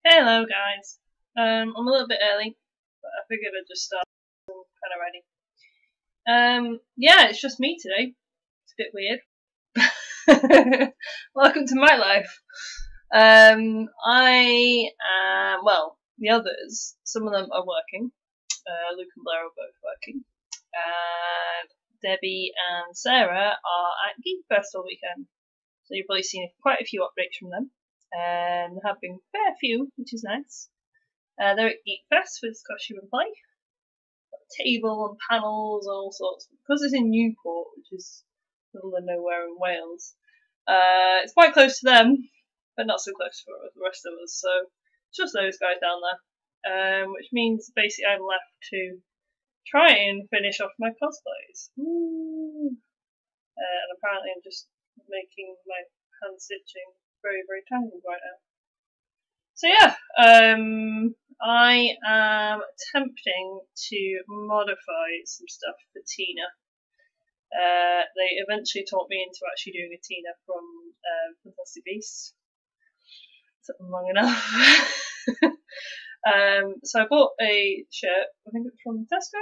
Hello guys. I'm a little bit early, but I figured I'd just start kind of ready. Yeah, it's just me today. It's a bit weird. Welcome to my life. Well, the others, some of them are working. Luke and Blair are both working. And Debbie and Sarah are at Geek Fest all weekend. So you've probably seen quite a few updates from them. There have been a fair few, which is nice. They're at Geek Fest with costume and play. Got a table and panels, all sorts. Because it's in Newport, which is middle of nowhere in Wales, it's quite close to them, but not so close for the rest of us. So it's just those guys down there, which means basically I'm left to try and finish off my cosplays. And apparently I'm just making my hand stitching very, very tangled right now. So yeah, I am attempting to modify some stuff for Tina. They eventually taught me into actually doing a Tina from Fantastic Beasts. Took them long enough. So I bought a shirt, I think it's from Tesco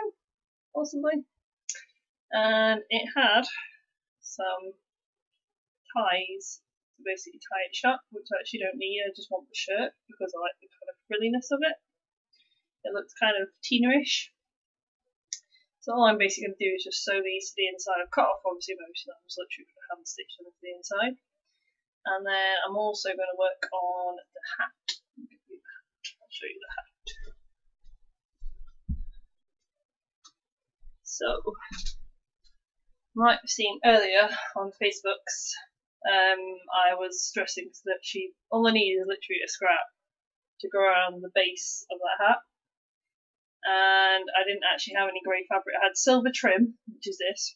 or something, and it had some ties to basically tie it shut, which I actually don't need. I just want the shirt because I like the kind of frilliness of it. It looks kind of Tina-ish. So all I'm basically going to do is just sew these to the inside. I've cut off obviously most of them, so literally going to hand stitch them to the inside. And then I'm also going to work on the hat. I'll show you the hat. So, you might have seen earlier on Facebook's, I was stressing that all I need is literally a scrap to go around the base of that hat. And I didn't actually have any grey fabric. I had silver trim, which is this,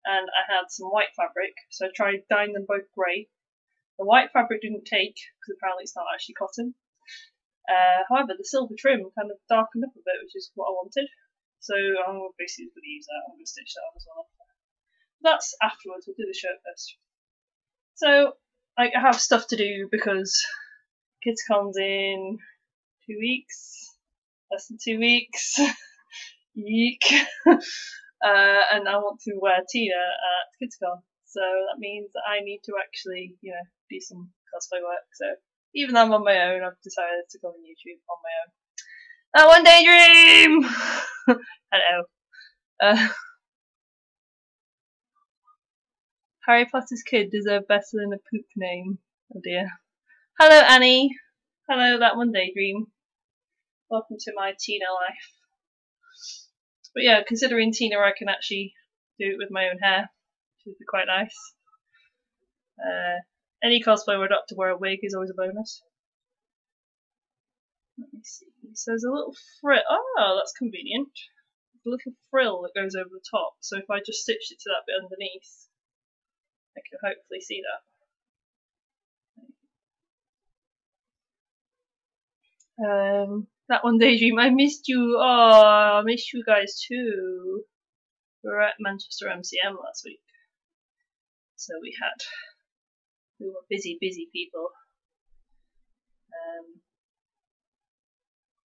and I had some white fabric, so I tried dyeing them both grey. The white fabric didn't take, because apparently it's not actually cotton. However, the silver trim kind of darkened up a bit, which is what I wanted. So I'm basically going to use that. I'm going to stitch that on as well. That's afterwards. We'll do the shirt first. So I have stuff to do because KidsCon's in 2 weeks. Less than 2 weeks. Yeek. And I want to wear Tina at KidsCon. So that means that I need to actually, do some cosplay work. So even though I'm on my own, I've decided to go on YouTube on my own. That one day dream! Hello. Harry Potter's kid deserve better than a poop name. Oh dear. Hello Annie. Hello that one day dream. Welcome to my Tina life. But yeah, considering Tina I can actually do it with my own hair, which would be quite nice. Any cosplay where I don't have to wear a wig is always a bonus. Let me see. So there's a little frill. Oh, that's convenient. A little frill that goes over the top. So if I just stitched it to that bit underneath, I can hopefully see that. That one daydream, I missed you. Oh, I missed you guys too. We were at Manchester MCM last week. So we were busy people.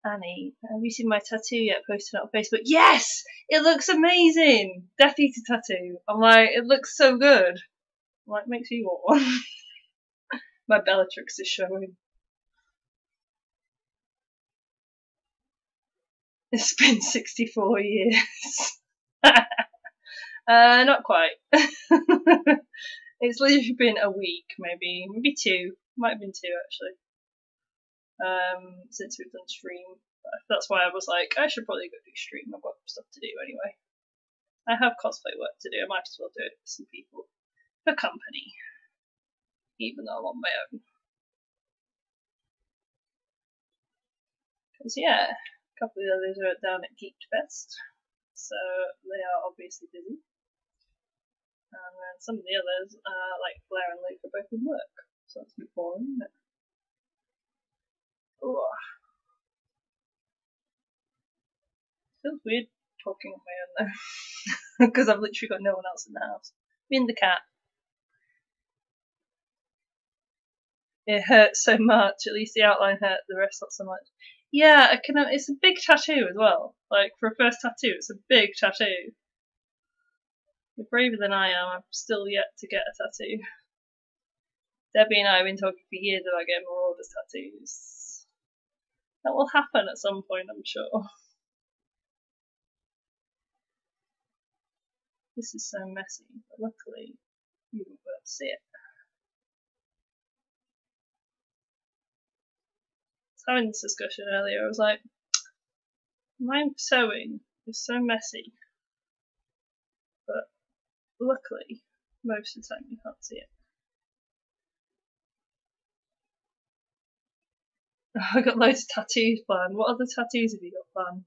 Annie, have you seen my tattoo yet? Posted it on Facebook. Yes! It looks amazing! Death Eater tattoo. I'm like, it looks so good. I'm like, makes me want one. My Bellatrix is showing. It's been 64 years. Not quite. It's literally been a week, maybe 2. Might have been 2 actually. Since we've done stream. That's why I was like, I should probably go do stream. I've got stuff to do anyway. I have cosplay work to do. I might as well do it for some people. For company. Even though I'm on my own. Because yeah, a couple of the others are down at Geek Fest. So they are obviously busy. And then some of the others, like Blair and Luke, are both in work. So that's a bit boring, isn't it? Ooh. Feels weird talking on my own though. Because I've literally got no one else in the house. Me and the cat. It hurts so much. At least the outline hurt, the rest not so much. Yeah, it's a big tattoo as well. Like, for a first tattoo, it's a big tattoo. You're braver than I am. I've still yet to get a tattoo. Debbie and I have been talking for years about getting more orders tattoos. That will happen at some point, I'm sure. This is so messy, but luckily you won't be able to see it. I was having this discussion earlier. I was like, my sewing is so messy, but luckily most of the time you can't see it. I got loads of tattoos planned. What other tattoos have you got planned?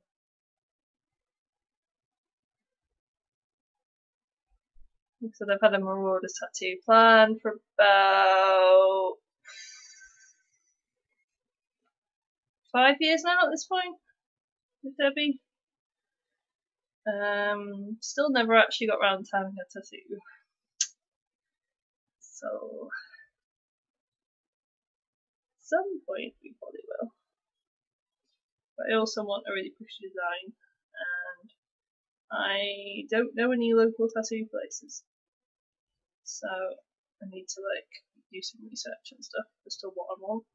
Like I said, I've had a Marauders tattoo planned for about 5 years now at this point with Debbie. Still never actually got around to having a tattoo. So, at some point we probably will. But I also want a really pretty design, and I don't know any local tattoo places. So, I need to do some research and stuff as to what I want.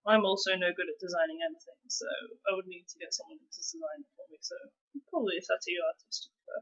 I'm also no good at designing anything, so I would need to get someone to design it for me, so probably a tattoo artist to prefer.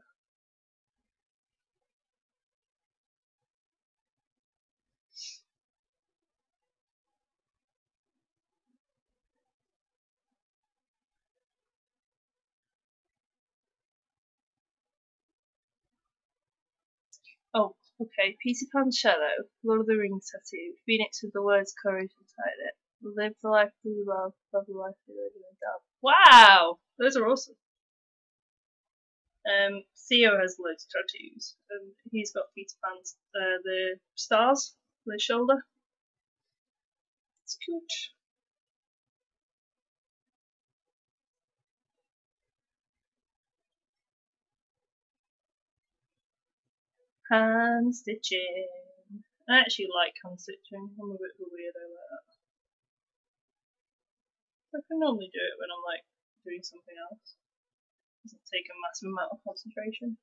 Oh, okay, Peter Pan's Shadow, Lord of the Rings tattoo, Phoenix with the words courage inside it. Live the life we love the life we live in the dark. Wow! Those are awesome. Theo has loads of tattoos. He's got Peter Pan's, the stars on his shoulder. It's cute. Hand stitching. I actually like hand stitching. I'm a bit of a weirdo like that. I can normally do it when I'm doing something else. It doesn't take a massive amount of concentration.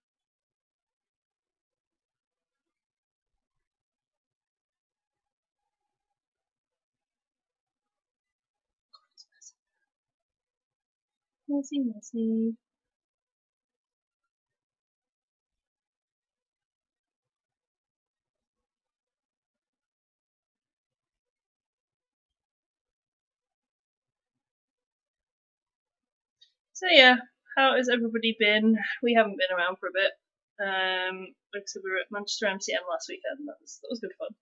Messy, messy. So yeah, how has everybody been? We haven't been around for a bit. Like I said, we were at Manchester MCM last weekend. That was good fun.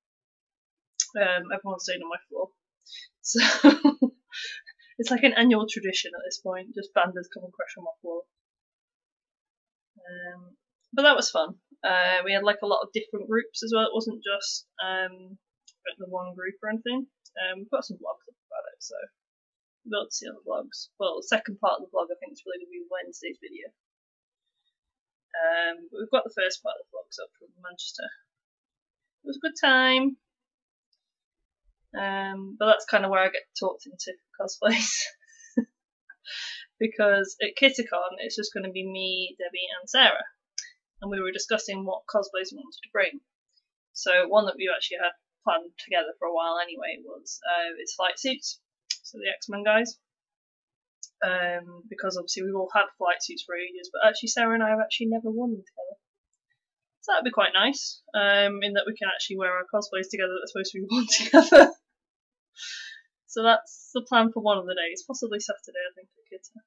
Everyone stayed on my floor, so it's like an annual tradition at this point. Just banders come and crash on my floor. But that was fun. We had a lot of different groups as well. It wasn't just the one group or anything. We've got some blogs up about it, so you'll be able to see on the blogs. Well, the second part of the blog I think is really going to be Wednesday's video. But we've got the first part of the vlogs up from Manchester. It was a good time. But that's kind of where I get talked into cosplays. Because at Kittercon it's just going to be me, Debbie and Sarah. And we were discussing what cosplays we wanted to bring. So one that we actually had planned together for a while anyway was it's flight suits. So the X-Men guys. Because obviously we've all had flight suits for ages, but actually Sarah and I have actually never worn them together. So that'd be quite nice, in that we can actually wear our cosplays together that are supposed to be worn together. So that's the plan for one of the days, possibly Saturday, I think, at Kitta.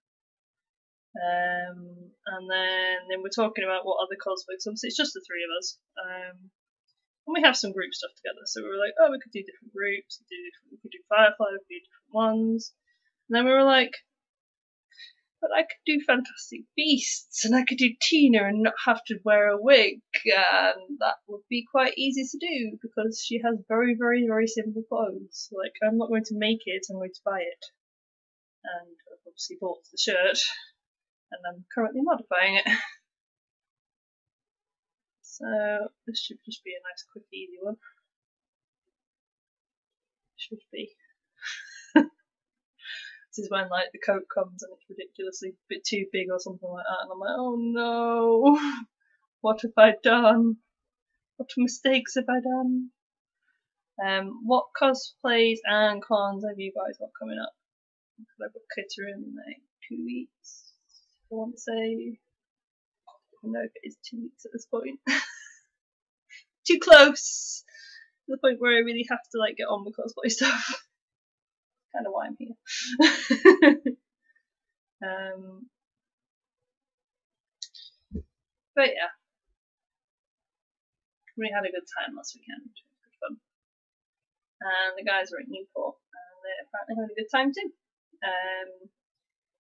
And then we're talking about what other cosplays. Obviously, it's just the three of us. And we have some group stuff together, so we were like, oh, we could do different groups, we could do Firefly, we could do different ones. And then we were like, but I could do Fantastic Beasts, and I could do Tina and not have to wear a wig, and that would be quite easy to do because she has very, very, very simple clothes. I'm not going to make it, I'm going to buy it. And I've obviously bought the shirt, and I'm currently modifying it. So this should just be a nice, quick, easy one. should be. This is when like the coat comes and it's ridiculously a bit too big or something like that, and I'm like, oh no, what have I done? What mistakes have I done? What cosplays and cons have you guys got coming up? I've got Kitter in like 2 weeks. I want to say, I don't know if it is 2 weeks at this point. Too close to the point where I really have to like get on with cosplay stuff. Kind of why I'm here. But yeah, we had a good time last weekend. It was good fun. And the guys were at Newport, and they're apparently having a good time too.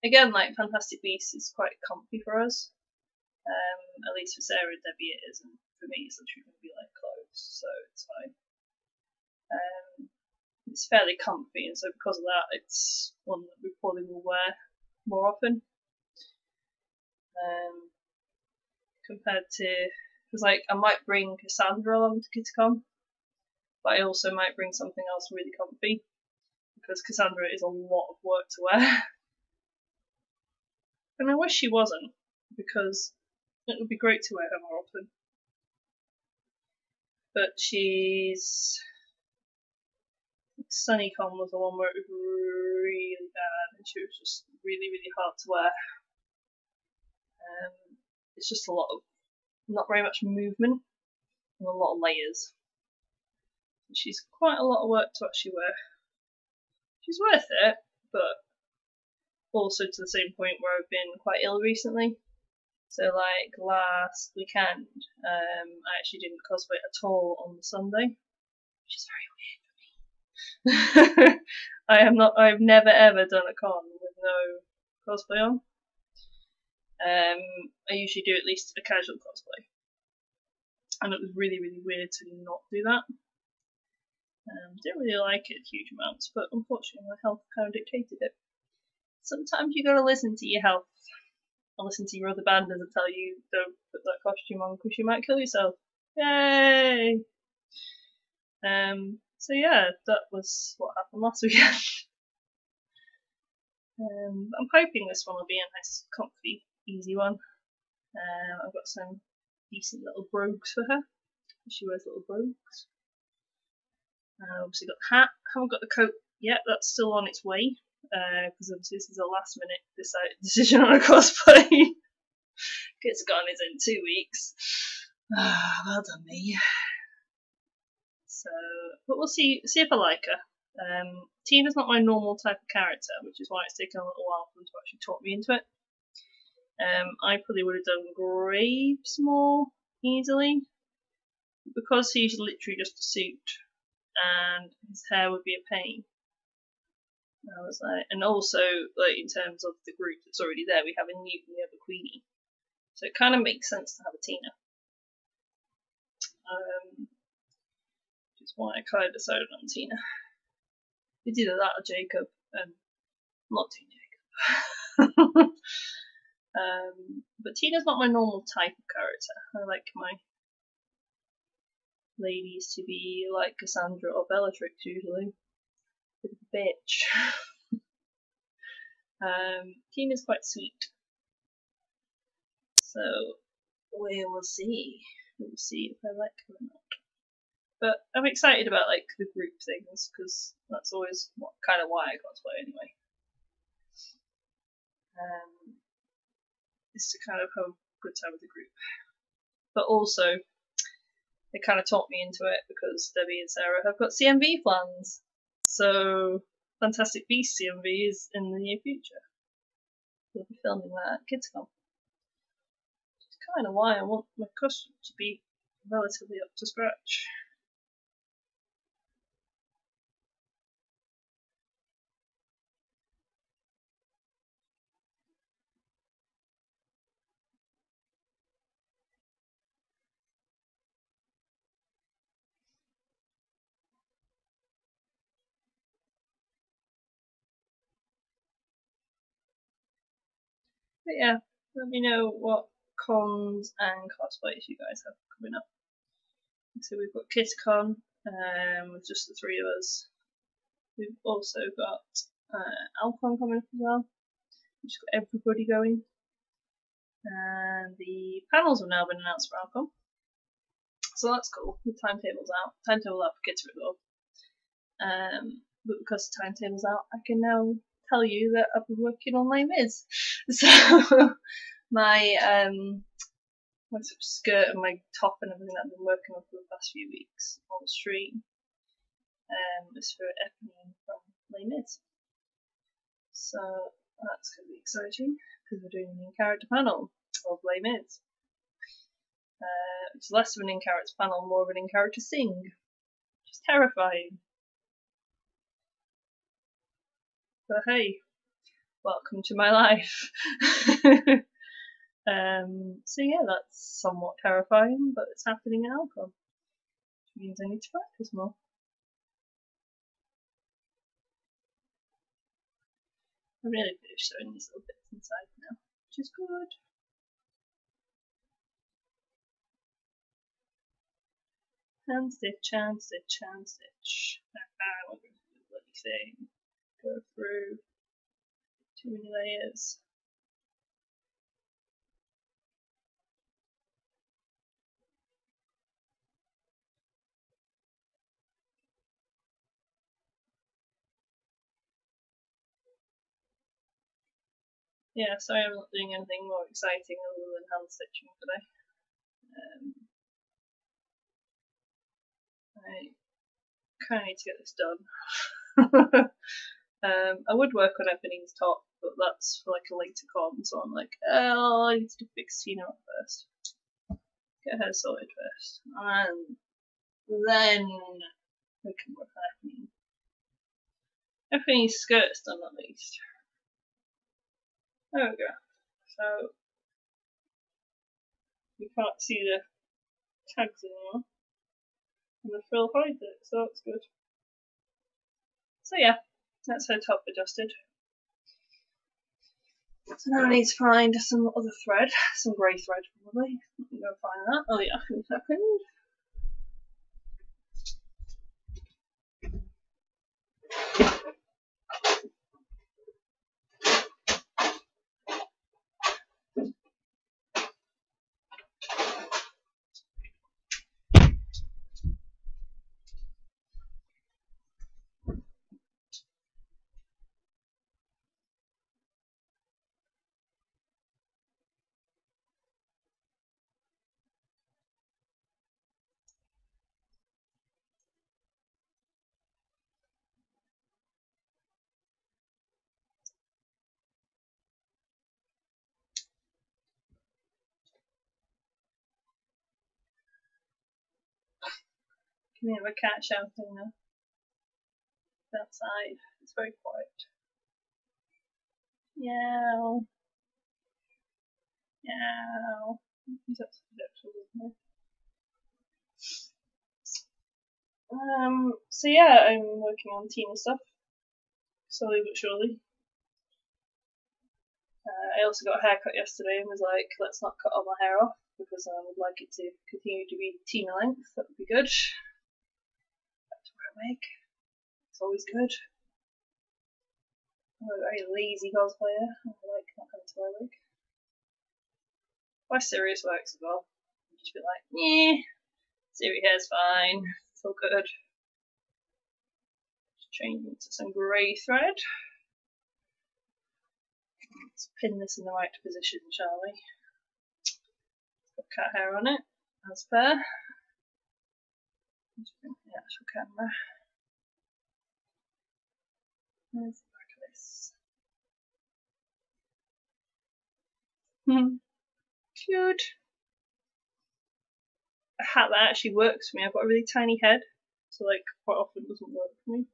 Again, like Fantastic Beasts is quite comfy for us. At least for Sarah and Debbie it is, and for me it's literally going to be like clothes, so it's fine. It's fairly comfy, and so because of that, it's one that we probably will wear more often. Compared to, because like I might bring Cassandra along to KidsCon, but I also might bring something else really comfy, because Cassandra is a lot of work to wear. And I wish she wasn't, because it would be great to wear her more often. But she's... SunnyCon was the one where it was really bad, and she was just really, really hard to wear. It's just a lot of, not very much movement, and a lot of layers. She's quite a lot of work to actually wear. She's worth it, but also to the same point where I've been quite ill recently. So like last weekend, I actually didn't cosplay at all on the Sunday, which is very weird for me. I've never ever done a con with no cosplay on. I usually do at least a casual cosplay, and it was really, really weird to not do that. Didn't really like it huge amounts, but unfortunately my health kind of dictated it. Sometimes you gotta listen to your health, and listen to your other banders that tell you don't put that costume on because you might kill yourself. Yay! So yeah, that was what happened last weekend. I'm hoping this one will be a nice, comfy, easy one. I've got some decent little brogues for her. She wears little brogues. Obviously got the hat. Haven't got the coat yet. That's still on its way. Because obviously this is a last minute decision on a cosplay. KidsCon is in 2 weeks. Well done me. So, but we'll see if I like her. Tina's not my normal type of character, which is why it's taken a little while for them to actually talk me into it. I probably would have done Graves more easily, because he's literally just a suit, and his hair would be a pain. I was like, and also like in terms of the group that's already there, we have a Newt and we have a Queenie, so it kind of makes sense to have a Tina. Which is why I kind of decided on Tina. It's either that or Jacob, and I'm not doing Jacob. But Tina's not my normal type of character. I like my ladies to be like Cassandra or Bellatrix usually. Bit of a bitch. Tina's quite sweet. So we will see. We'll see if I like her or not. But I'm excited about like the group things, because that's always kind of why I cosplay anyway. Is to kind of have a good time with the group. But also, they kind of talked me into it because Debbie and Sarah have got CMV plans. So, Fantastic Beasts CMV is in the near future. We'll be filming that at KidsCon. Which is kind of why I want my costume to be relatively up to scratch. But yeah, let me know what cons and cosplays you guys have coming up. So we've got KidsCon, with just the 3 of us. We've also got Alcon coming up as well, which has got everybody going. And the panels have now been announced for Alcon. So that's cool. The timetable's out. Timetable out for kids for it all. But because the timetable's out, I can now tell you that I've been working on Les Mis. So my sort of skirt and my top and everything that I've been working on for the past few weeks on stream is for Eponine from Les Mis. So that's going to be exciting because we're doing an in-character panel of Les Mis. It's less of an in-character panel, more of an in-character sing. Which is terrifying. But hey, welcome to my life. So yeah, that's somewhat terrifying, but it's happening in Alcon, which means I need to practice more. I really finished sewing these little bits inside now, which is good. Hand stitch, hand stitch, hand stitch. We're going to do the bloody thing. Go through too many layers. Yeah, sorry I'm not doing anything more exciting other than hand stitching today. I kind of need to get this done. I would work on Eponine's top, but that's for like a later con, so I'm like, oh, I need to fix Tina up first. Get her sorted first. And then we can work on Eponine. Eponine's skirt's done at least. There we go. So you can't see the tags anymore. And the frill hides it, so that's good. So yeah, that's her top adjusted. So now I need to find some other thread, some grey thread probably. Let me go find that. Oh yeah, in a second. Can you have a cat shouting now? Outside. It's very quiet. Meow. Meow. He's upset, so yeah, I'm working on Tina stuff. Slowly but surely. I also got a haircut yesterday and was like, let's not cut all my hair off because I would like it to continue to be Tina length. That would be good. Back to wear a wig. It's always good. I'm a very lazy cosplayer. I like not having to wear a wig. My Sirius works as well. I'll just be like, yeah, Siri hair's fine. It's all good. Just change into some grey thread. Let's pin this in the right position, shall we? Got cat hair on it, as per. Let's bring the actual camera. There's the back of this. Cute. A hat that actually works for me. I've got a really tiny head, so like quite often it doesn't work for me.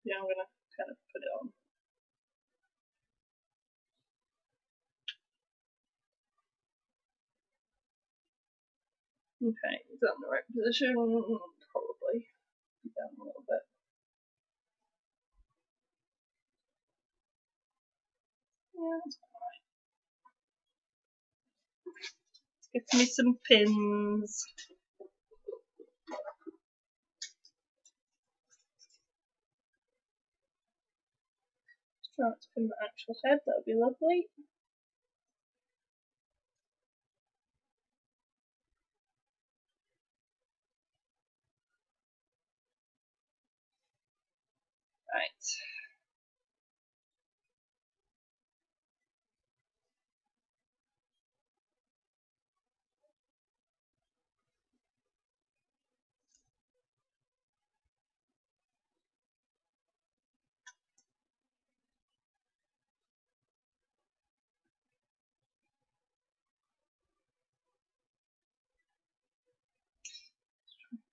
Yeah, I'm gonna kind of put it on. Okay, is that in the right position? Probably. Down a little bit. Yeah, that's alright. Let's get me some pins. Try not to pin the actual head, that would be lovely. Right.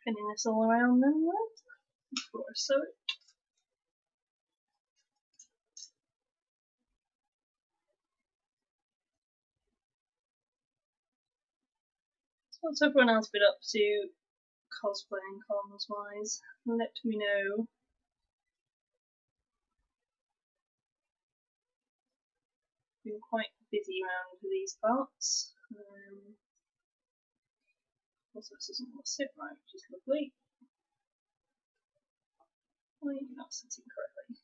Pinning this all around then, before I sew it. What's everyone else been up to, cosplaying cons wise? Let me know. Been quite busy around these parts. Also, this doesn't want to sit right, which is lovely. Why are you not sitting correctly?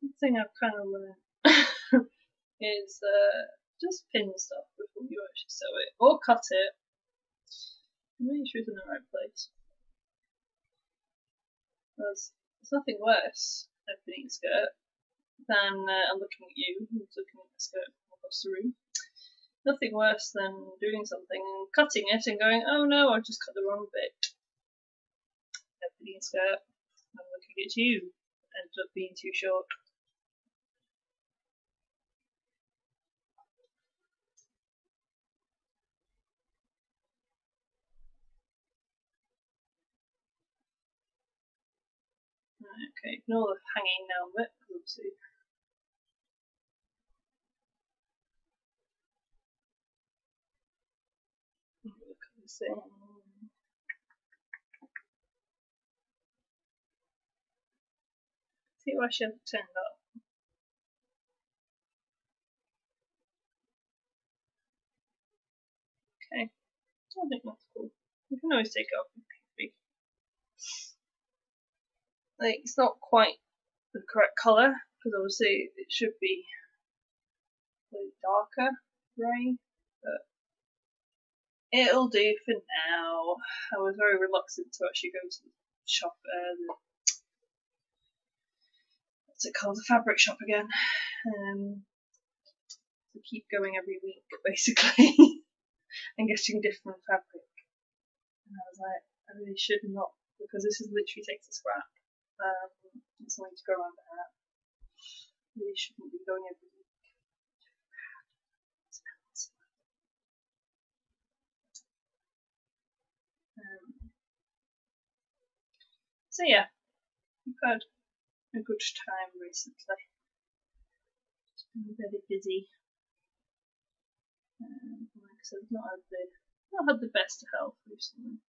One thing I've kind of learned is just pin stuff before you actually sew it, or cut it. Make sure it's in the right place. There's nothing worse than pinning a skirt than I'm looking at you, who's looking at the skirt across the room. Nothing worse than doing something and cutting it and going, oh no, I've just cut the wrong bit. Pinning a skirt, I'm looking at you, ended up being too short. Okay, ignore the hanging down bit, obviously. Look at this thing. See what I should have turned up. Okay, I think that's cool. You can always take it off if need be. Like, it's not quite the correct colour, because obviously it should be darker grey, but it'll do for now. I was very reluctant to actually go to the shop, what's it called, the fabric shop again, to keep going every week basically and getting different fabric. And I was like, I really should not, because this is literally takes a scrap. It's something to go around the hat. Really shouldn't be going every week. So yeah, we've had a good time recently. It's been very busy. Like I said, I've not had the best of health recently.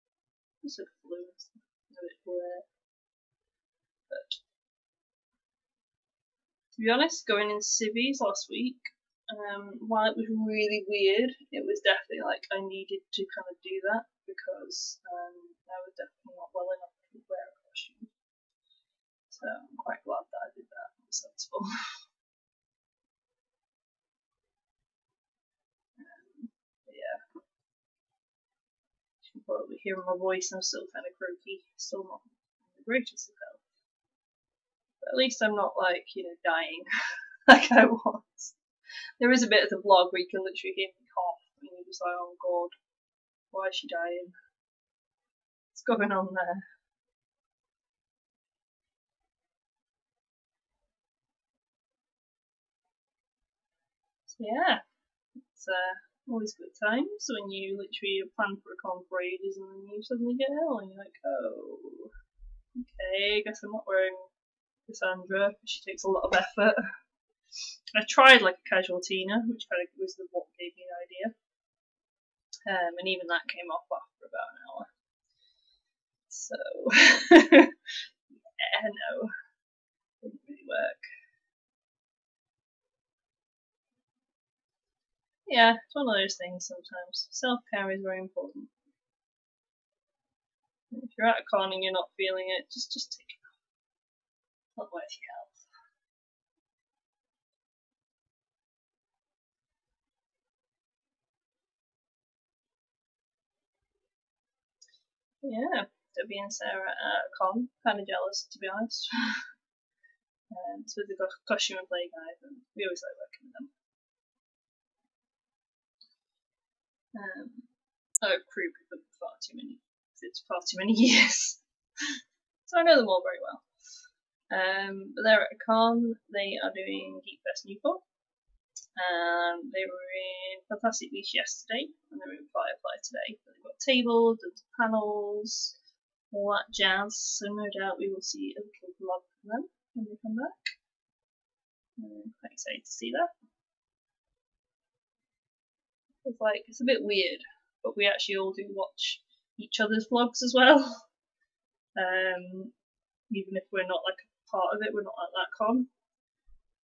Just a flu and stuff, a bit blur. But to be honest, going in civvies last week, while it was really weird, it was definitely like I needed to kind of do that because I was definitely not well enough to wear a costume. So I'm quite glad that I did that. It was sensible. Yeah, you can probably hear my voice. I'm still kind of croaky, still not in the greatest of health. But at least I'm not like dying like I was. There is a bit of the vlog where you can literally hear me cough, and you're just like, oh god, why is she dying? What's going on there? So yeah, it's Always good times when you literally plan for a con for ages and then you suddenly get ill and you're like, oh, okay, I guess I'm not wearing Cassandra. She takes a lot of effort. I tried like a casual Tina, which kind of was what gave me the idea. And even that came off after about an hour. So, yeah, no, didn't really work. Yeah, it's one of those things sometimes. Self-care is very important. If you're at a con and you're not feeling it, just take it off. Not worth your health. Yeah, Debbie and Sarah at a con. Kind of jealous, to be honest. It's with the costume and play guys, and we always like working with them. I've crewed with them it's far too many years. So I know them all very well. But they're at a con, they are doing Geek Fest Newport. They were in Fantastic Beasts yesterday, and they're in Firefly today. They've got tables, panels, all that jazz, so no doubt we will see a little vlog from them when they come back. I'm quite excited to see that. It's a bit weird, but we actually all do watch each other's vlogs as well. Even if we're not like a part of it, we're not at that con.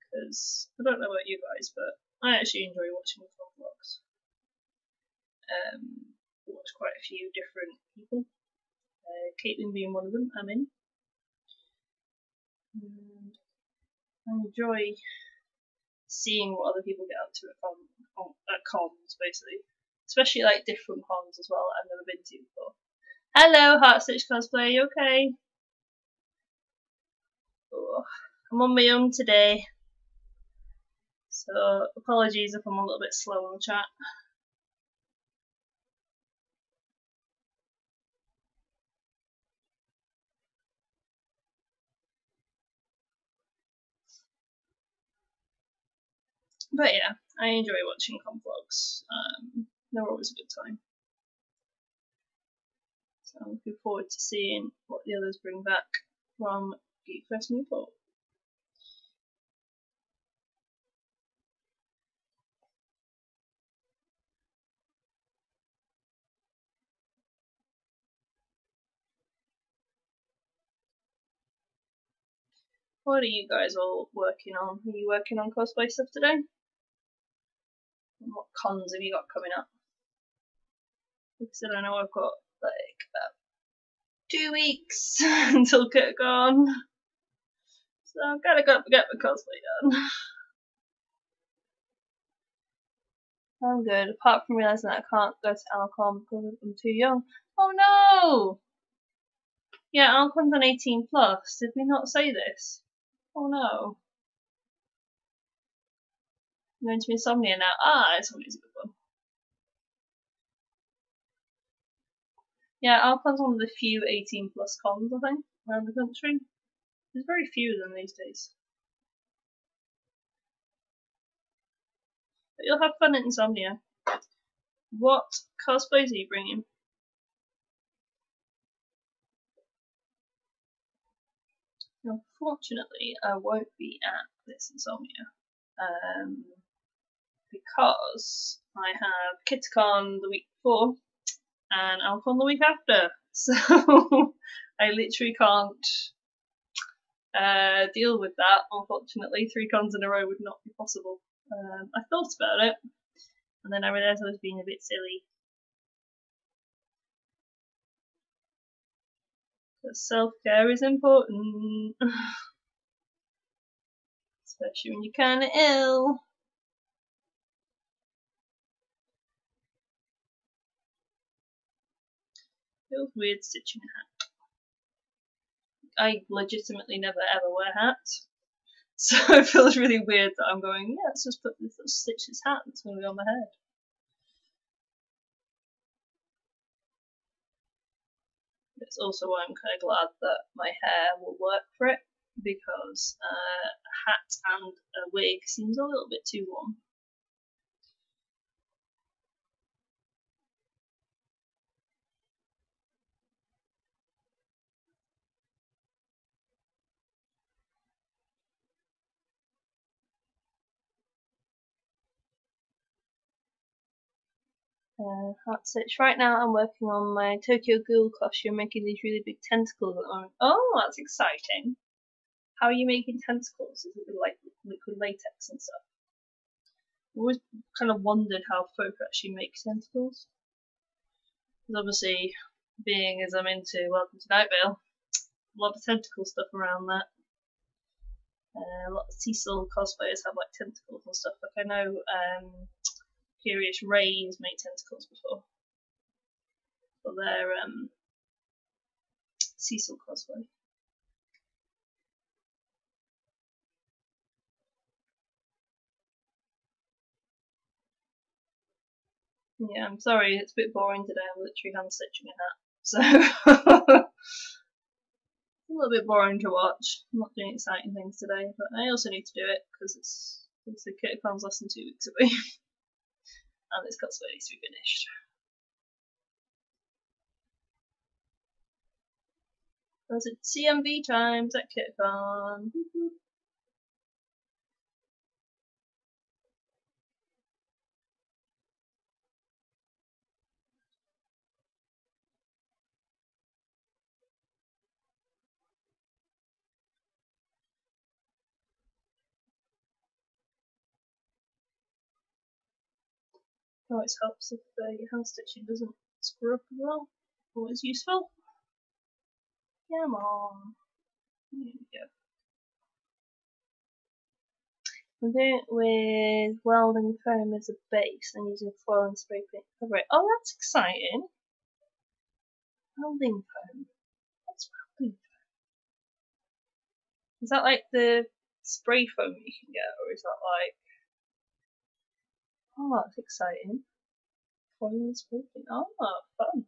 Because I don't know about you guys, but I actually enjoy watching the con vlogs. I watch quite a few different people. Caitlin being one of them, I'm in. And I enjoy seeing what other people get up to at cons, basically. Especially like different cons as well that I've never been to before. Hello, Heartstitch Cosplay, you okay? Oh, I'm on my own today. So apologies if I'm a little bit slow on the chat. But yeah, I enjoy watching con vlogs. They're always a good time. So I'm looking forward to seeing what the others bring back from Geek Fest Newport. What are you guys all working on? Are you working on cosplay stuff today? And what cons have you got coming up? Like I said, I know I've got like about 2 weeks until KitCon, so I've gotta go get my cosplay done. I'm good, apart from realising that I can't go to Alcon because I'm too young. Oh no! Yeah, Alcon's an 18 plus. Did we not say this? Oh no. I'm going to Insomnia now. Insomnia's a good one. Yeah, Alcon's one of the few 18 plus cons, I think, around the country. There's very few of them these days. But you'll have fun at Insomnia. What cosplays are you bringing? Unfortunately, I won't be at this Insomnia. Because I have KitCon the week before and Alcon the week after. So I literally can't deal with that. Unfortunately, 3 cons in a row would not be possible. I thought about it, and then I realised I was being a bit silly. Because self-care is important. Especially when you're kind of ill. Feels weird stitching a hat. I legitimately never ever wear hats. So it feels really weird that I'm going, yeah, let's just stitch this hat that's going to be on my head. It's also why I'm kind of glad that my hair will work for it, because a hat and a wig seems a little bit too warm. Heart Stitch. Right now I'm working on my Tokyo Ghoul costume, making these really big tentacles at the moment. Oh, that's exciting. How are you making tentacles? Is it with like liquid latex and stuff? I've always kind of wondered how folk actually make tentacles. Because obviously, being as I'm into Welcome to Night Vale, a lot of tentacle stuff around that. A lot of Cecil cosplayers have like tentacles and stuff. Like I know Curious Ray's made tentacles before for their Cecil cosplay. Yeah, I'm sorry, it's a bit boring today. I'm literally hand stitching a hat, so a little bit boring to watch. I'm not doing exciting things today, but I also need to do it because it's the KitCon's less than 2 weeks away, and this cosplay needs to be finished. Was it CMV times at KitCon? Always helps if your hand stitching doesn't screw up as well. Always useful. Come on. There we go. I'm doing it with welding foam as a base and using foil and spray paint to cover it. Oh, that's exciting! Welding foam. What's welding foam? Is that like the spray foam you can get, or is that like... Oh, that's exciting. Foil and spray paint. Oh, fun.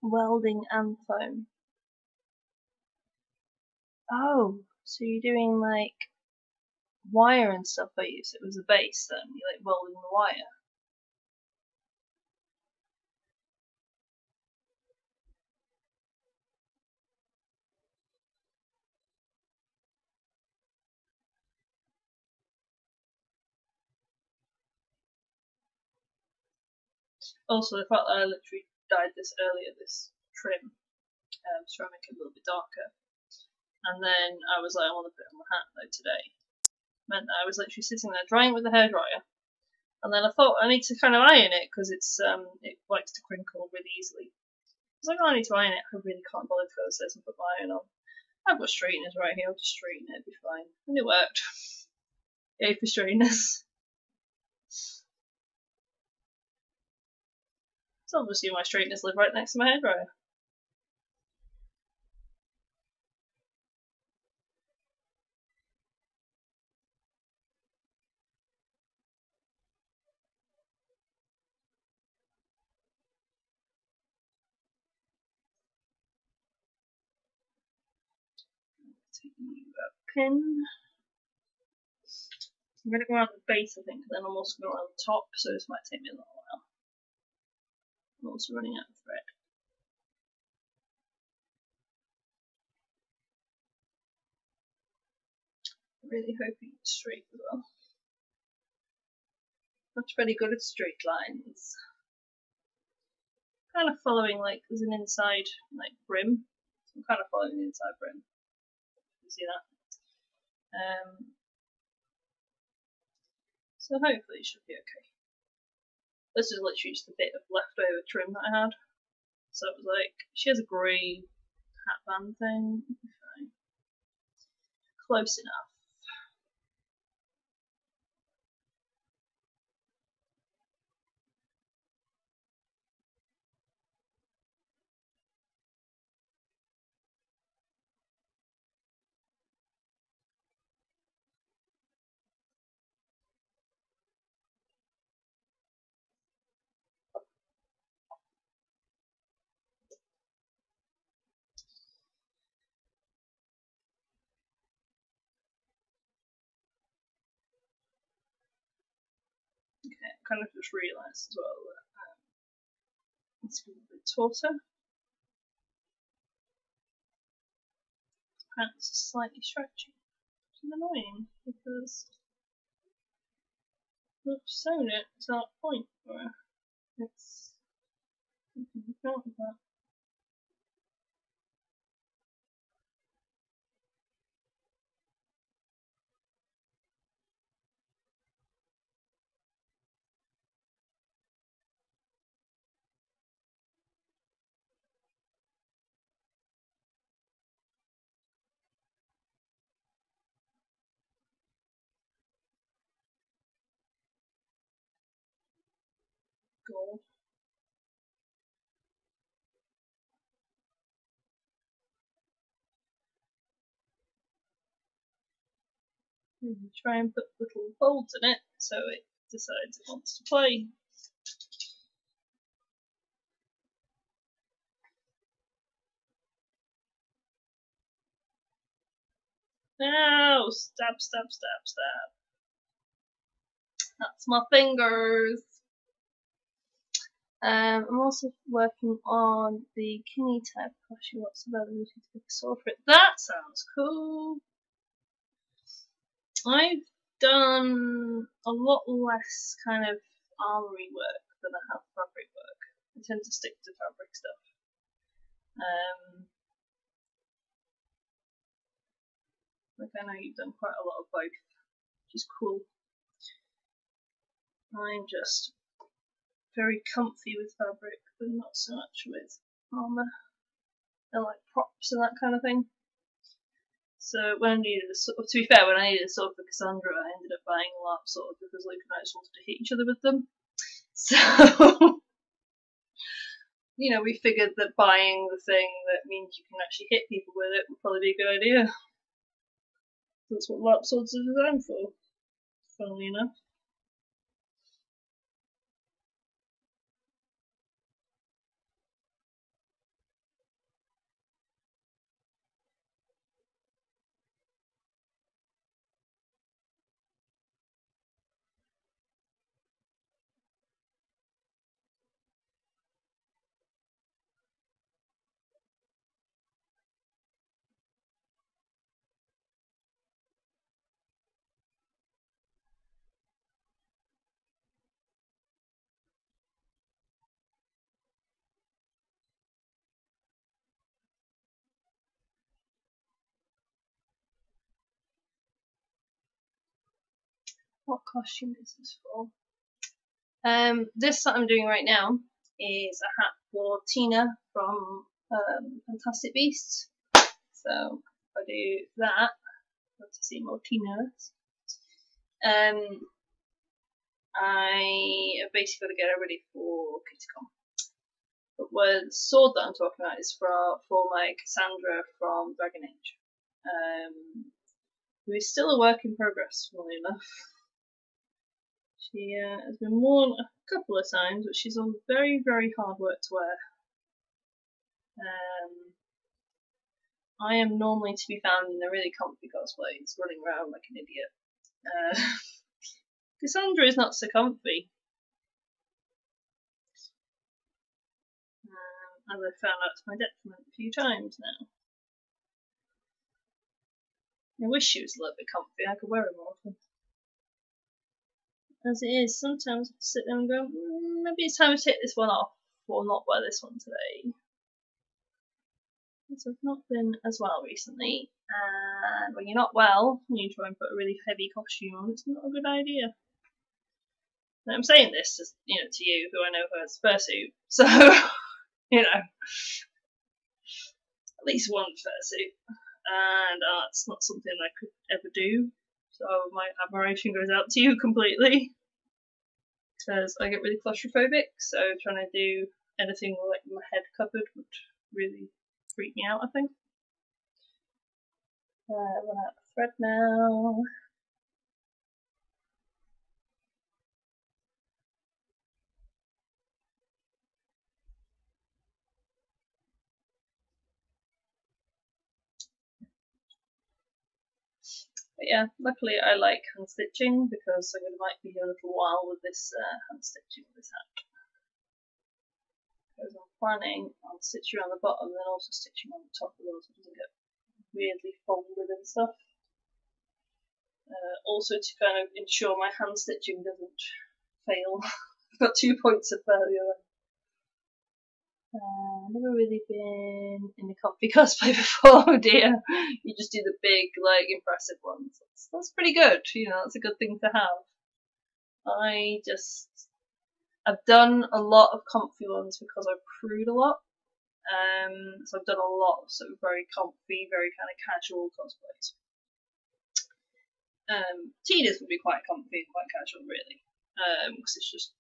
Welding and foam. Oh, so you're doing like wire and stuff, I use it as a base then? You're like welding the wire. Also, the fact that I literally dyed this earlier, this trim, to try and make it a little bit darker. And then I was like, I want to put it on my hat though today. Meant that I was literally sitting there drying it with the hairdryer. And then I thought I need to kind of iron it because it likes to crinkle really easily. I was like, oh, I need to iron it. I really can't bother to go upstairs and put my iron on. I've got straighteners right here. I'll just straighten it. It'll be fine. And it worked. Yay for straighteners. So obviously my straighteners live right next to my hairdryer. Take you a pin. I'm going to go around the base, I think, and then I'm also going around the top, so this might take me a little while. I'm also running out of thread. I'm really hoping it's straight as well. Not very good at straight lines. Kind of following, like, there's an inside, like, brim. So I'm kind of following the inside brim. You see that? So hopefully it should be okay. This is literally just a bit of leftover trim that I had. So it was like, she has a grey hat band thing. Okay. Close enough. kind of just realised as well that it's a bit tauter. Pants are slightly stretchy, which is annoying because I've sewn it to that point where it's something wrong with that. God. Try and put little folds in it so it decides it wants to play. No! Stab, stab, stab, stab. That's my fingers. I'm also working on the Kingy tab. Actually, what's the ability to pick a sword for it? That sounds cool. I've done a lot less kind of armory work than I have fabric work. I tend to stick to fabric stuff. Like I know you've done quite a lot of both, which is cool. I'm just very comfy with fabric, but not so much with armour and like props and that kind of thing. So when I needed a sword, to be fair, when I needed a sword for Cassandra, I ended up buying a LARP sword because Luke and I just wanted to hit each other with them. So you know, we figured that buying the thing that means you can actually hit people with it would probably be a good idea. That's what LARP swords are designed for, funnily enough. What costume is this for? This that I'm doing right now is a hat for Tina from Fantastic Beasts. So if I do that, I'd love to see more Tinas. I have basically got to get her ready for KittyCon. But the sword that I'm talking about is for my Cassandra from Dragon Age, who is still a work in progress, funnily enough. She has been worn a couple of times, but she's on very, very hard work to wear. I am normally to be found in the really comfy cosplays, running around like an idiot. Cassandra is not so comfy. As I've found out to my detriment a few times now. I wish she was a little bit comfy, I could wear her more often. As it is, sometimes I sit there and go, maybe it's time to take this one off, or not wear this one today. Because I've not been as well recently, and when you're not well, and you try and put a really heavy costume on, it's not a good idea. And I'm saying this just, to you, who I know who has fursuit, so, at least one fursuit, and it's not something I could ever do, so my admiration goes out to you completely. Because I get really claustrophobic, so trying to do anything with like my head covered would really freak me out, I think. I run out of thread now. But yeah, luckily I like hand stitching because I might be here a little while with this hand stitching with this hat. Because I'm planning on stitching around the bottom and then also stitching on the top as well so it doesn't get weirdly folded and stuff. Also to kind of ensure my hand stitching doesn't fail. I've got 2 points of failure. Never really been in a comfy cosplay before, oh dear. You just do the big, like, impressive ones. That's pretty good, you know, that's a good thing to have. I've done a lot of comfy ones because I've crewed a lot. So I've done a lot of sort of very comfy, very kind of casual cosplays. Tina's would be quite comfy and quite casual, really, because it's just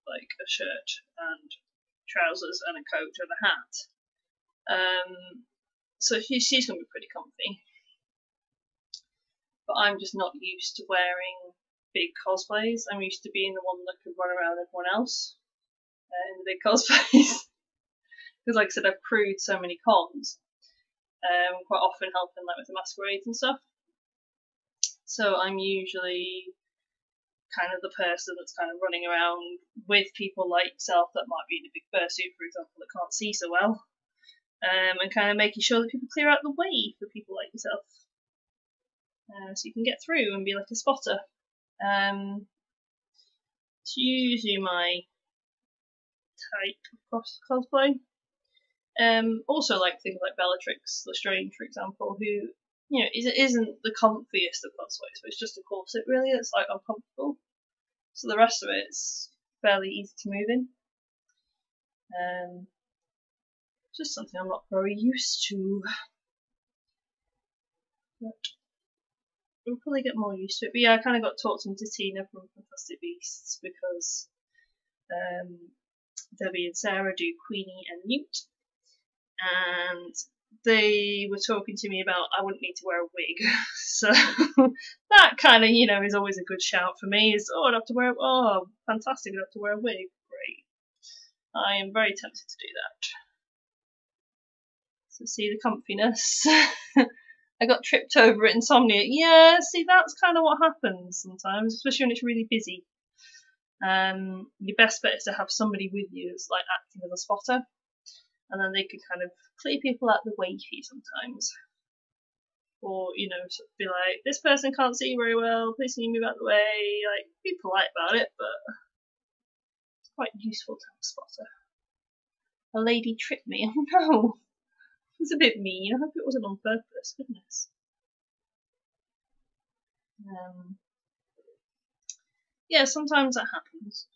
like a shirt and trousers and a coat and a hat. So she's going to be pretty comfy. But I'm just not used to wearing big cosplays. I'm used to being the one that could run around everyone else in the big cosplays. Because like I said, I've crewed so many cons, quite often helping like with the masquerades and stuff. So I'm usually kind of the person that's kind of running around with people like yourself that might be in a big fursuit, for example, that can't see so well, and kind of making sure that people clear out the way for people like yourself, so you can get through and be like a spotter. It's usually my type of cosplay. Also like things like Bellatrix Lestrange, for example, who, you know, isn't the comfiest of cosplays, but it's just a corset really that's like uncomfortable. So the rest of it's fairly easy to move in. Just something I'm not very used to. But we'll probably get more used to it. But yeah, I kind of got talked into Tina from Fantastic Beasts because Debbie and Sarah do Queenie and Newt, and they were talking to me about I wouldn't need to wear a wig. So that kind of, you know, is always a good shout for me, is, oh, I'd have to wear, oh, fantastic, I'd have to wear a wig. Great. I am very tempted to do that. So see the comfiness. I got tripped over at Insomnia. Yeah, see, that's kind of what happens sometimes, especially when it's really busy. Your best bet is to have somebody with you that's like acting as a spotter, and then they can kind of clear people out the way for you sometimes. Or, you know, sort of be like, this person can't see very well, please can you move out the way? Like, be polite about it, but it's quite useful to have a spotter. A lady tripped me. Oh no! It's a bit mean. I hope it wasn't on purpose. Goodness. Yeah, sometimes that happens.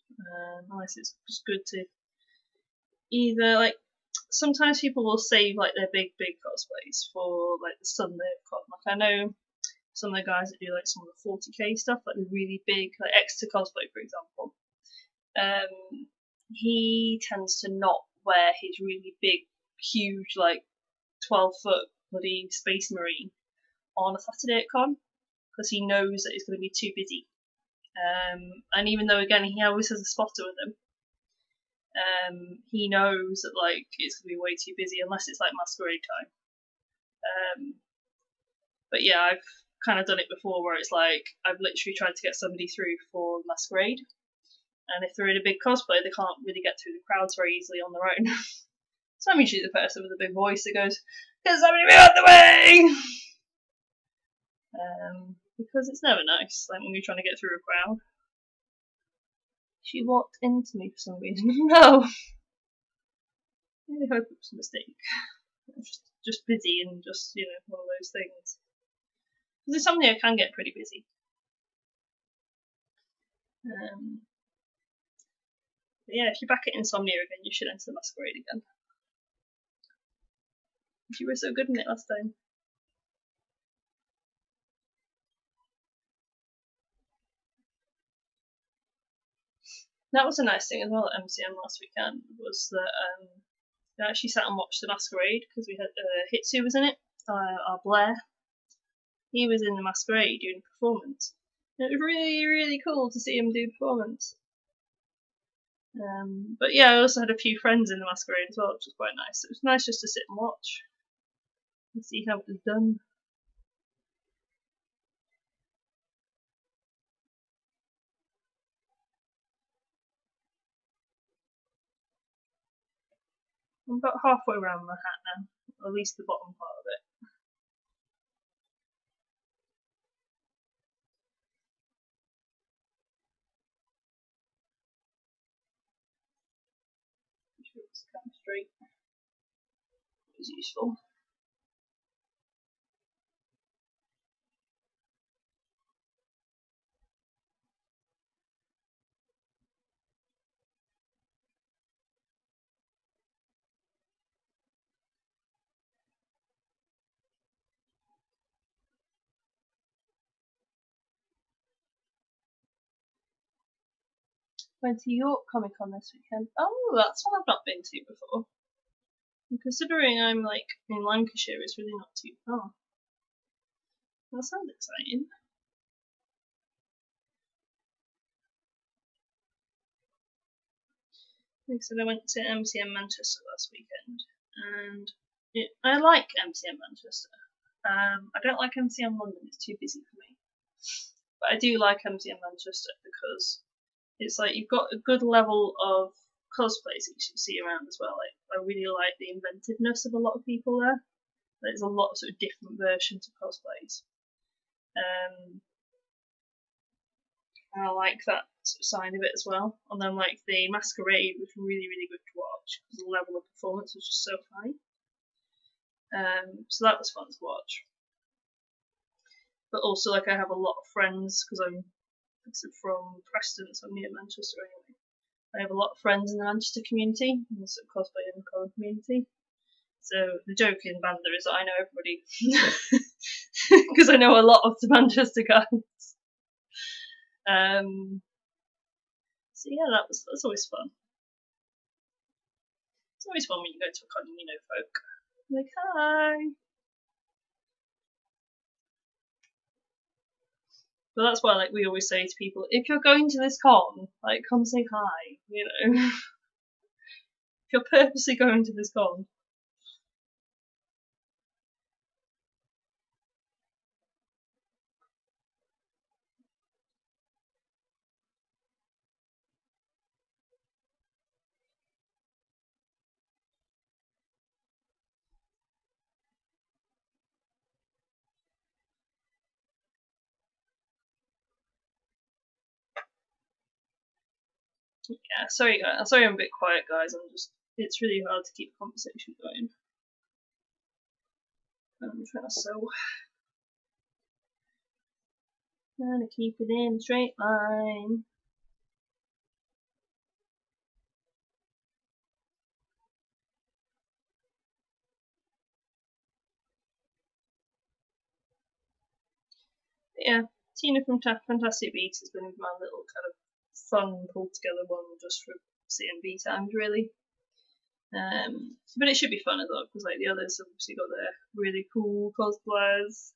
Unless it's just good to either, like, sometimes people will save like their big cosplays for like the sun they've got. Like I know some of the guys that do like some of the 40k stuff, like the really big, like Exeter cosplay, for example. He tends to not wear his really big, huge, like 12-foot bloody Space Marine on a Saturday at con because he knows that he's going to be too busy. And even though again he always has a spotter with him, he knows that like it's going to be way too busy unless it's like masquerade time. But yeah, I've kind of done it before where it's like I've literally tried to get somebody through for masquerade, and if they're in a big cosplay, they can't really get through the crowds very easily on their own. So I'm usually the person with the big voice that goes, "Can somebody move out the way?" Because it's never nice, like when you're trying to get through a crowd. She walked into me for some reason. No! I really hope it was a mistake. I'm just busy and just, you know, one of those things. Because Insomnia can get pretty busy. But yeah, if you're back at Insomnia again, you should enter the masquerade again. You were so good in it last time. That was a nice thing as well at MCM last weekend, was that we actually sat and watched the masquerade because we had Hitsu was in it, our Blair. He was in the masquerade doing a performance. And it was really, really cool to see him do a performance. But yeah, I also had a few friends in the masquerade as well, which was quite nice. It was nice just to sit and watch and see how it was done. I'm about halfway around my hat now, or at least the bottom part of it. Make sure it's kind of straight. It was useful. Went to York Comic Con this weekend. Oh, that's one I've not been to before. And considering I'm like in Lancashire, it's really not too far. That sounds exciting. Like I said, I went to MCM Manchester last weekend, and I like MCM Manchester. I don't like MCM London, it's too busy for me. But I do like MCM Manchester because it's like you've got a good level of cosplays that you see around as well. Like I really like the inventiveness of a lot of people there. There's a lot of sort of different versions of cosplays. I like that sort of side of it as well. And then like the Masquerade was really, really good to watch because the level of performance was just so high. So that was fun to watch. But also, like, I have a lot of friends because I'm from Preston, so I'm near Manchester anyway. I have a lot of friends in the Manchester community, in the sort of cosplay and colour community. So the joke in Bander is that I know everybody because I know a lot of the Manchester guys. So yeah, that's always fun. It's always fun when you go to a con and you know folk. Like, hi. But that's why, like, we always say to people, if you're going to this con, like, come say hi, you know. If you're purposely going to this con. Yeah, sorry I'm a bit quiet, guys. It's really hard to keep a conversation going. I'm trying to keep it in a straight line. But yeah, Tina from Fantastic Beasts has been my little kind of fun pulled together one just for CMB times, really. But it should be fun as well because like the others have obviously got their really cool cosplayers.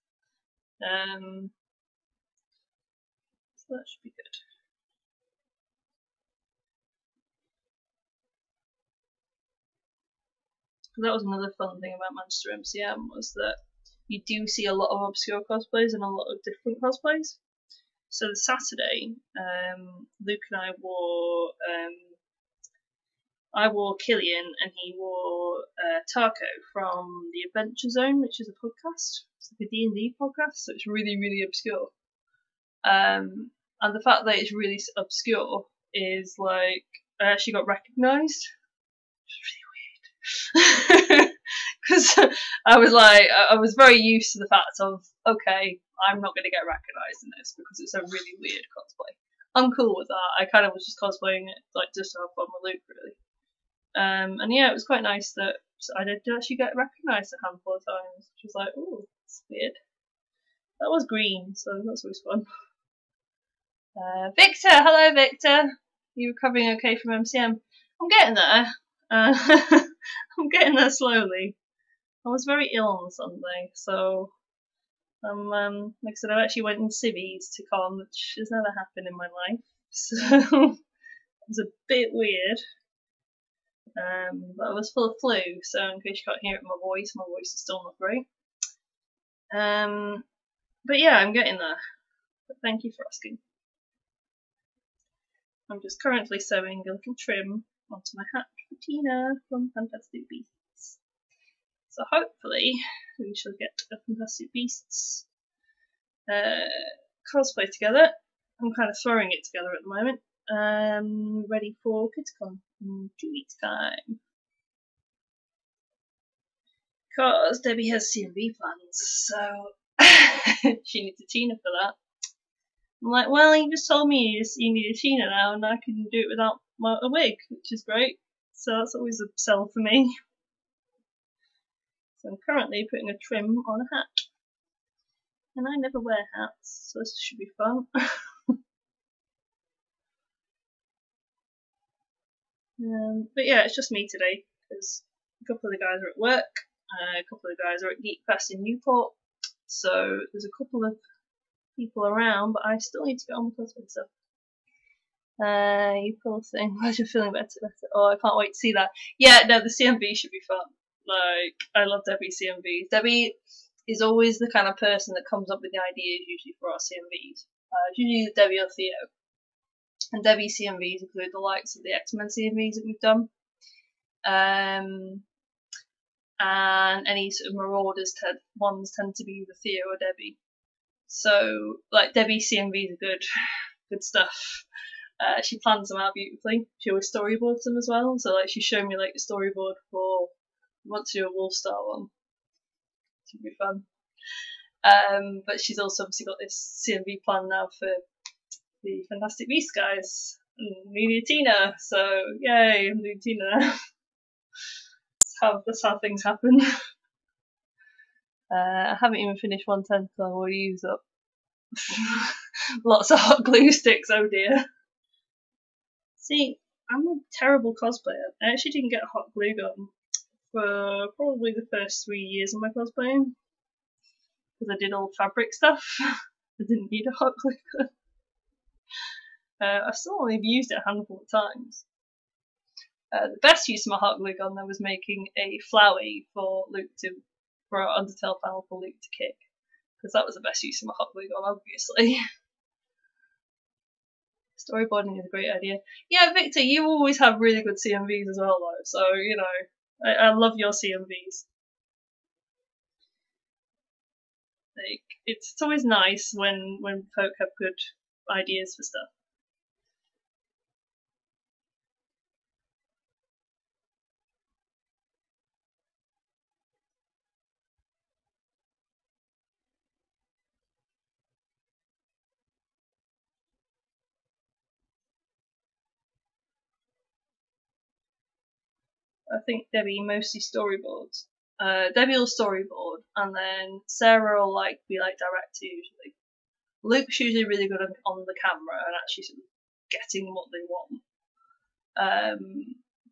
So that should be good. That was another fun thing about Manchester MCM was that you do see a lot of obscure cosplays and a lot of different cosplays. So the Saturday, Luke and I wore Killian and he wore Taco from the Adventure Zone, which is a podcast. It's like a D&D podcast, so it's really, really obscure. And the fact that it's really obscure is like I actually got recognised. Because I was very used to the fact of, okay, I'm not going to get recognised in this because it's a really weird cosplay. I'm cool with that. I kind of was just cosplaying it, like, just to have fun with Luke, really. And yeah, it was quite nice that I did actually get recognised a handful of times, which was like, ooh, it's weird. That was green, so that's always fun. Victor! Hello, Victor! You recovering okay from MCM? I'm getting there. I'm getting there slowly. I was very ill on Sunday, so like I said, I actually went in civvies to con, which has never happened in my life, so it was a bit weird. But I was full of flu, so in case you can't hear it in my voice is still not great. But yeah, I'm getting there. But thank you for asking. I'm just currently sewing a little trim onto my hat Tina from Fantastic Beasts. So hopefully we shall get a Fantastic Beasts cosplay together. I'm kind of throwing it together at the moment. Ready for KidsCon in 2 weeks' time. Because Debbie has CMV plans, so she needs a Tina for that. I'm like, well, you just told me you need a Tina now, and I can do it without a wig, which is great. So that's always a sell for me. So I'm currently putting a trim on a hat. And I never wear hats, so this should be fun. But yeah, it's just me today, because a couple of the guys are at work, a couple of the guys are at Geek Fest in Newport, so there's a couple of people around, but I still need to get on with cosplay stuff. You poor thing, why's you feeling better? Oh, I can't wait to see that. Yeah, no, the CMV should be fun. Like, I love Debbie's CMVs. Debbie is always the kind of person that comes up with the ideas usually for our CMVs. It's usually Debbie or Theo. And Debbie's CMVs include the likes of the X-Men CMVs that we've done. And any sort of Marauders ones tend to be either Theo or Debbie. So, like, Debbie's CMVs are good stuff. She plans them out beautifully. She always storyboards them as well. So, like, she's shown me, like, a storyboard for, we want to do a Wolfstar one. It should be fun. But she's also obviously got this CMV plan now for the Fantastic Beasts guys. And we need Tina, so yay, I'm doing Tina now. That's how things happen. I haven't even finished 1/10, so I've already used up lots of hot glue sticks, oh dear. See, I'm a terrible cosplayer. I actually didn't get a hot glue gun for probably the first 3 years of my cosplaying, because I did all fabric stuff. I didn't need a hot glue gun. I've still only used it a handful of times. The best use of my hot glue gun though was making a flowy for our Undertale panel for Luke to kick, because that was the best use of my hot glue gun, obviously. Storyboarding is a great idea. Yeah, Victor, you always have really good CMVs as well, though. So you know, I love your CMVs. Like, it's always nice when folk have good ideas for stuff. I think Debbie mostly storyboards. Debbie will storyboard, and then Sarah will be director usually. Luke's usually really good on the camera and actually sort of getting what they want.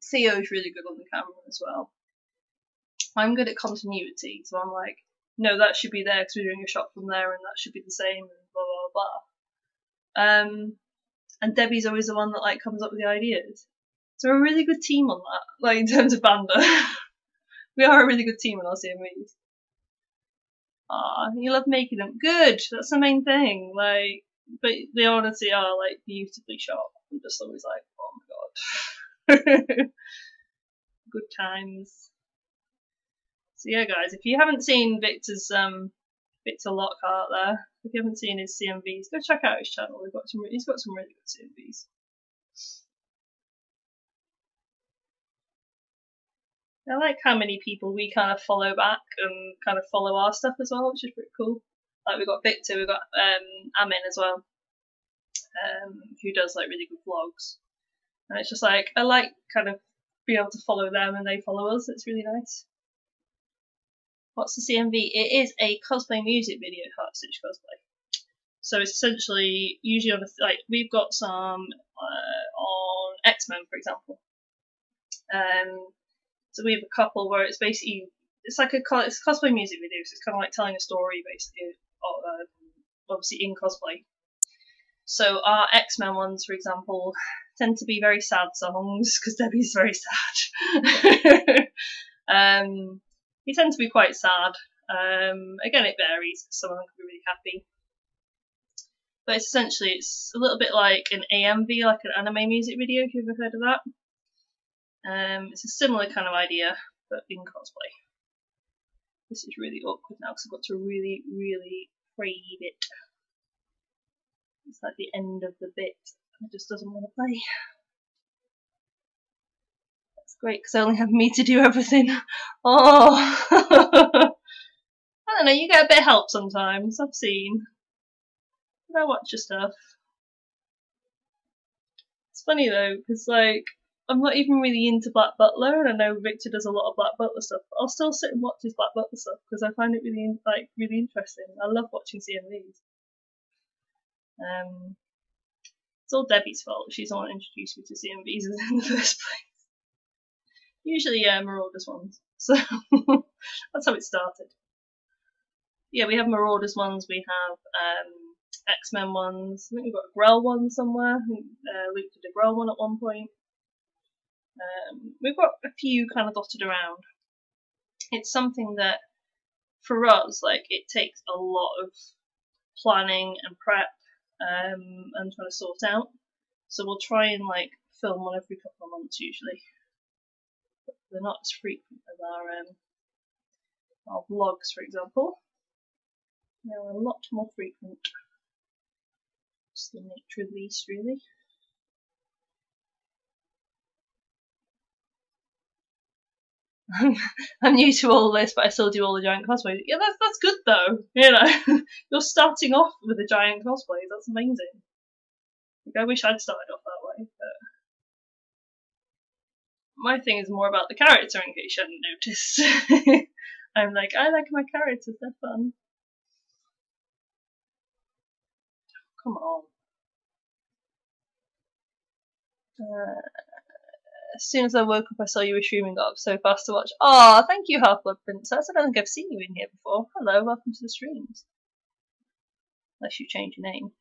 Theo's really good on the camera as well. I'm good at continuity, so I'm like, no, that should be there because we're doing a shot from there, and that should be the same, and blah blah blah. And Debbie's always the one that comes up with the ideas. So we're a really good team on that, in terms of Bander. We are a really good team on our CMVs. Ah, you love making them. Good, that's the main thing. But they honestly are beautifully shot. I'm just always like, oh my god. Good times. So yeah, guys, if you haven't seen Victor Lockhart there, if you haven't seen his CMVs, go check out his channel. He's got some really good CMVs. I like how many people we kind of follow back and kind of follow our stuff as well, which is pretty cool. We've got Victor, we've got Amin as well, who does really good vlogs. And it's just I like kind of being able to follow them and they follow us. It's really nice. What's the CMV? It is a cosplay music video, Heart Stitch cosplay. So it's essentially usually on we've got some on X-Men, for example. So we have a couple where it's basically it's a cosplay music video. So it's kind of telling a story basically, obviously in cosplay. So our X-Men ones, for example, tend to be very sad songs because Debbie's very sad. They tend to be quite sad. Again, it varies. Some of them can be really happy. But essentially, it's a little bit like an AMV, like an anime music video, if you've ever heard of that. It's a similar kind of idea, but in cosplay. This is really awkward now because I've got to really, really braid it. It's like the end of the bit. It just doesn't want to play. That's great because I only have me to do everything. Oh! I don't know, you get a bit of help sometimes, I've seen. But I watch your stuff. It's funny though, because like, I'm not even really into Black Butler, and I know Victor does a lot of Black Butler stuff, but I'll still sit and watch his Black Butler stuff because I find it really, really interesting. I love watching CMVs. It's all Debbie's fault. She's the one who introduced me to CMVs in the first place. Usually, Marauders ones. So that's how it started. Yeah, we have Marauders ones. We have X-Men ones. I think we've got a Grell one somewhere. I think Luke did a Grell one at one point. We've got a few kind of dotted around. It's something that, for us, like, it takes a lot of planning and prep and trying to sort out. So we'll try and like film one every couple of months usually. But they're not as frequent as our vlogs, for example. They're a lot more frequent. It's the nature of the beast, really. I'm new to all this, but I still do all the giant cosplays. Yeah, that's good though. You know, you're starting off with a giant cosplay. That's amazing. Like, I wish I'd started off that way, but my thing is more about the character. In case you hadn't noticed, I'm like, I like my characters. They're fun. Come on. As soon as I woke up, I saw you were streaming. Got up so fast to watch. Oh, thank you, Half-Blood Princess. I don't think I've seen you in here before. Hello, welcome to the streams. Unless you change your name.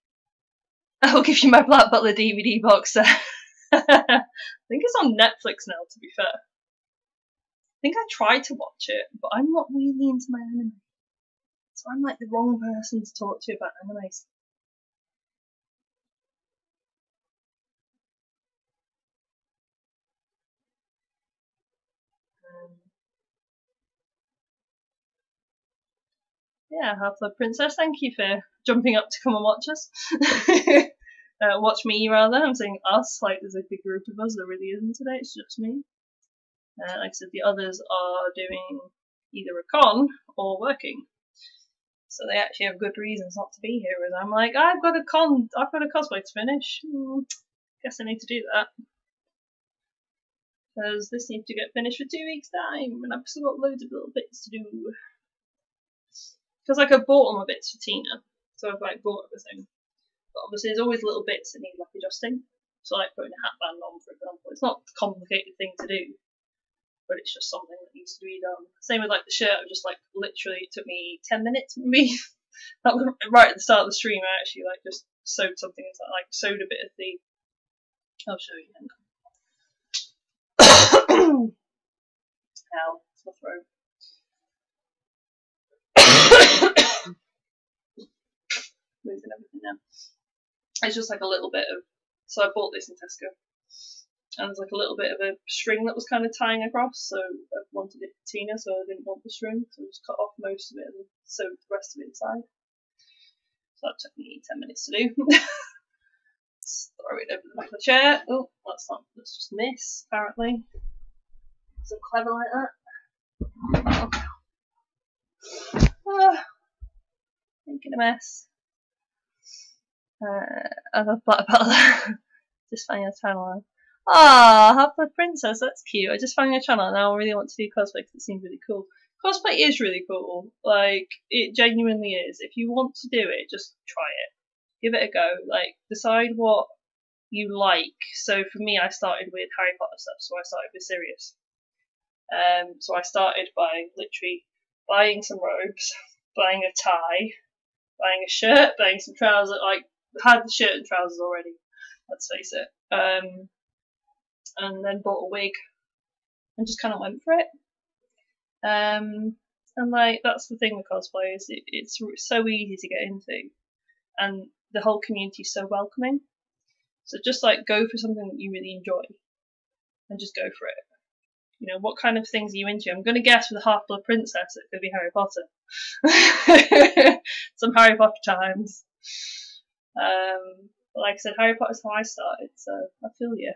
I will give you my Black Butler DVD box set. I think it's on Netflix now, to be fair. I think I tried to watch it, but I'm not really into my anime. So I'm like the wrong person to talk to about animes. Yeah, Half-Blood Princess, thank you for jumping up to come and watch us. Watch me, rather. I'm saying us, like there's a big group of us. There really isn't today, it's just me. Like I said, the others are doing either a con or working. So they actually have good reasons not to be here, whereas I'm like, I've got a cosplay to finish. Guess I need to do that. Because this needs to get finished for 2 weeks' time, and I've still got loads of little bits to do. Because like I bought all my bits for Tina, so I've like bought everything. But obviously there's always little bits that need like adjusting. So like putting a hatband on, for example. It's not a complicated thing to do, but it's just something that needs to be done. Same with like the shirt. Just like literally, it took me 10 minutes maybe. That was right at the start of the stream. I actually like just sewed something into that, like sewed a bit of the. I'll show you. Ow, it's my throat. Moving everything now. It's just like a little bit of. So I bought this in Tesco, and there's like a little bit of a string that was kind of tying across. So I wanted it for Tina, so I didn't want the string, so I just cut off most of it and sewed the rest of it inside. So that took me 10 minutes to do. Just throw it over the back of the chair. Oh, that's just miss apparently. So clever like that. Making a mess. I love Black Butler. Just found your channel. Ah, Half-Blood Princess, that's cute. I just found your channel and now I really want to do cosplay because it seems really cool. Cosplay is really cool. Like, it genuinely is. If you want to do it, just try it. Give it a go. Like, decide what you like. So for me, I started with Harry Potter stuff, so I started with Sirius. So I started by literally buying some robes, buying a tie, buying a shirt, buying some trousers. Like, I had the shirt and trousers already, let's face it. And then bought a wig and just kind of went for it. And like, that's the thing with cosplay, is it's so easy to get into, and the whole community is so welcoming. So just like go for something that you really enjoy and just go for it. You know, what kind of things are you into? I'm going to guess with a Half-Blood Princess it could be Harry Potter. Some Harry Potter times. But like I said, Harry Potter's how I started, so I feel you.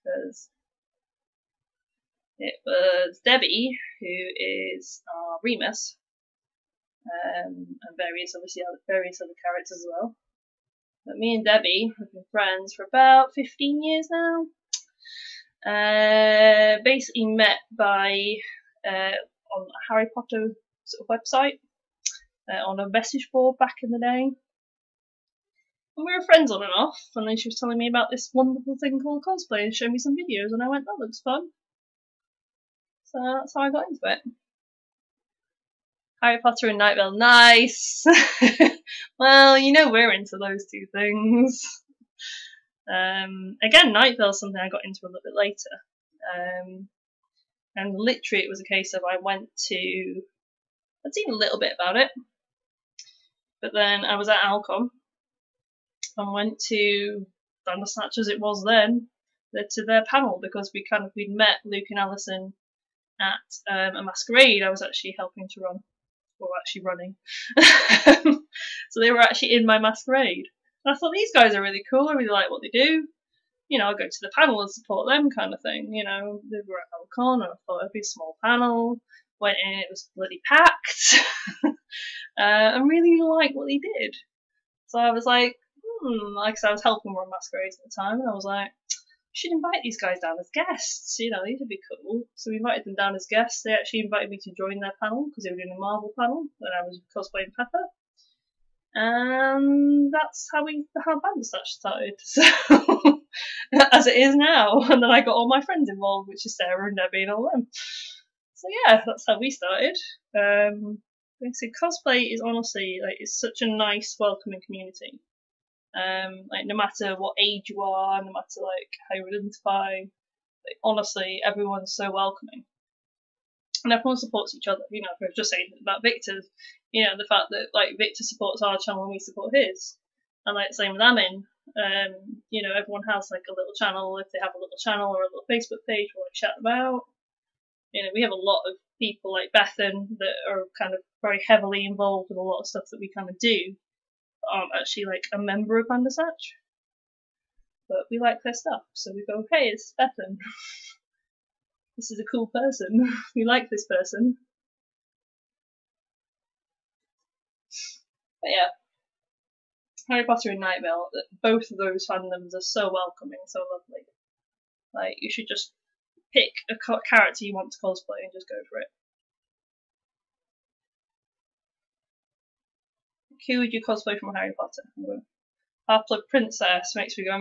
Because it was Debbie, who is our Remus, and various other characters as well. But me and Debbie have been friends for about 15 years now. Basically met by on a Harry Potter sort of website, on a message board back in the day. And we were friends on and off, and then she was telling me about this wonderful thing called cosplay and showing me some videos, and I went, that looks fun. So that's how I got into it. Harry Potter and Night Vale, nice! Well, you know we're into those two things. Again, Night Vale is something I got into a little bit later. And literally it was a case of I'd seen a little bit about it, but then I was at Alcom and went to Bandersnatch as it was then, to their panel, because we'd met Luke and Alison at a masquerade I was actually helping to run, or actually running. So they were actually in my masquerade. And I thought, these guys are really cool, I really like what they do. You know, I'll go to the panel and support them kind of thing. You know, they were at Alcon, and I thought it'd be a small panel. Went in, it was bloody packed. I really liked what they did. So I was like, like I said, I was helping run masquerades at the time, and I was like, we should invite these guys down as guests. You know, these would be cool. So we invited them down as guests. They actually invited me to join their panel because they were doing a Marvel panel when I was cosplaying Pepper. And that's how Bandersnatch started. So, as it is now. And then I got all my friends involved, which is Sarah and Debbie and all them. So yeah, that's how we started. So cosplay is honestly, like, it's such a nice, welcoming community. Like, no matter what age you are, no matter like how you identify, like, honestly, everyone's so welcoming, and everyone supports each other. You know, I was just saying about Victor. You know, the fact that like Victor supports our channel and we support his, and like same with Amin. You know, everyone has like a little channel, if they have a little channel or a little Facebook page where they chat about. You know, we have a lot of people like Bethan that are kind of very heavily involved with a lot of stuff that we kind of do, but aren't actually like a member of Bandersnatch. But we like their stuff, so we go, hey, it's Bethan. This is a cool person. We like this person. But yeah, Harry Potter and Night Vale, both of those fandoms are so welcoming, so lovely. Like, you should just pick a character you want to cosplay and just go for it. Who would you cosplay from Harry Potter? Half-Blood Princess makes me go,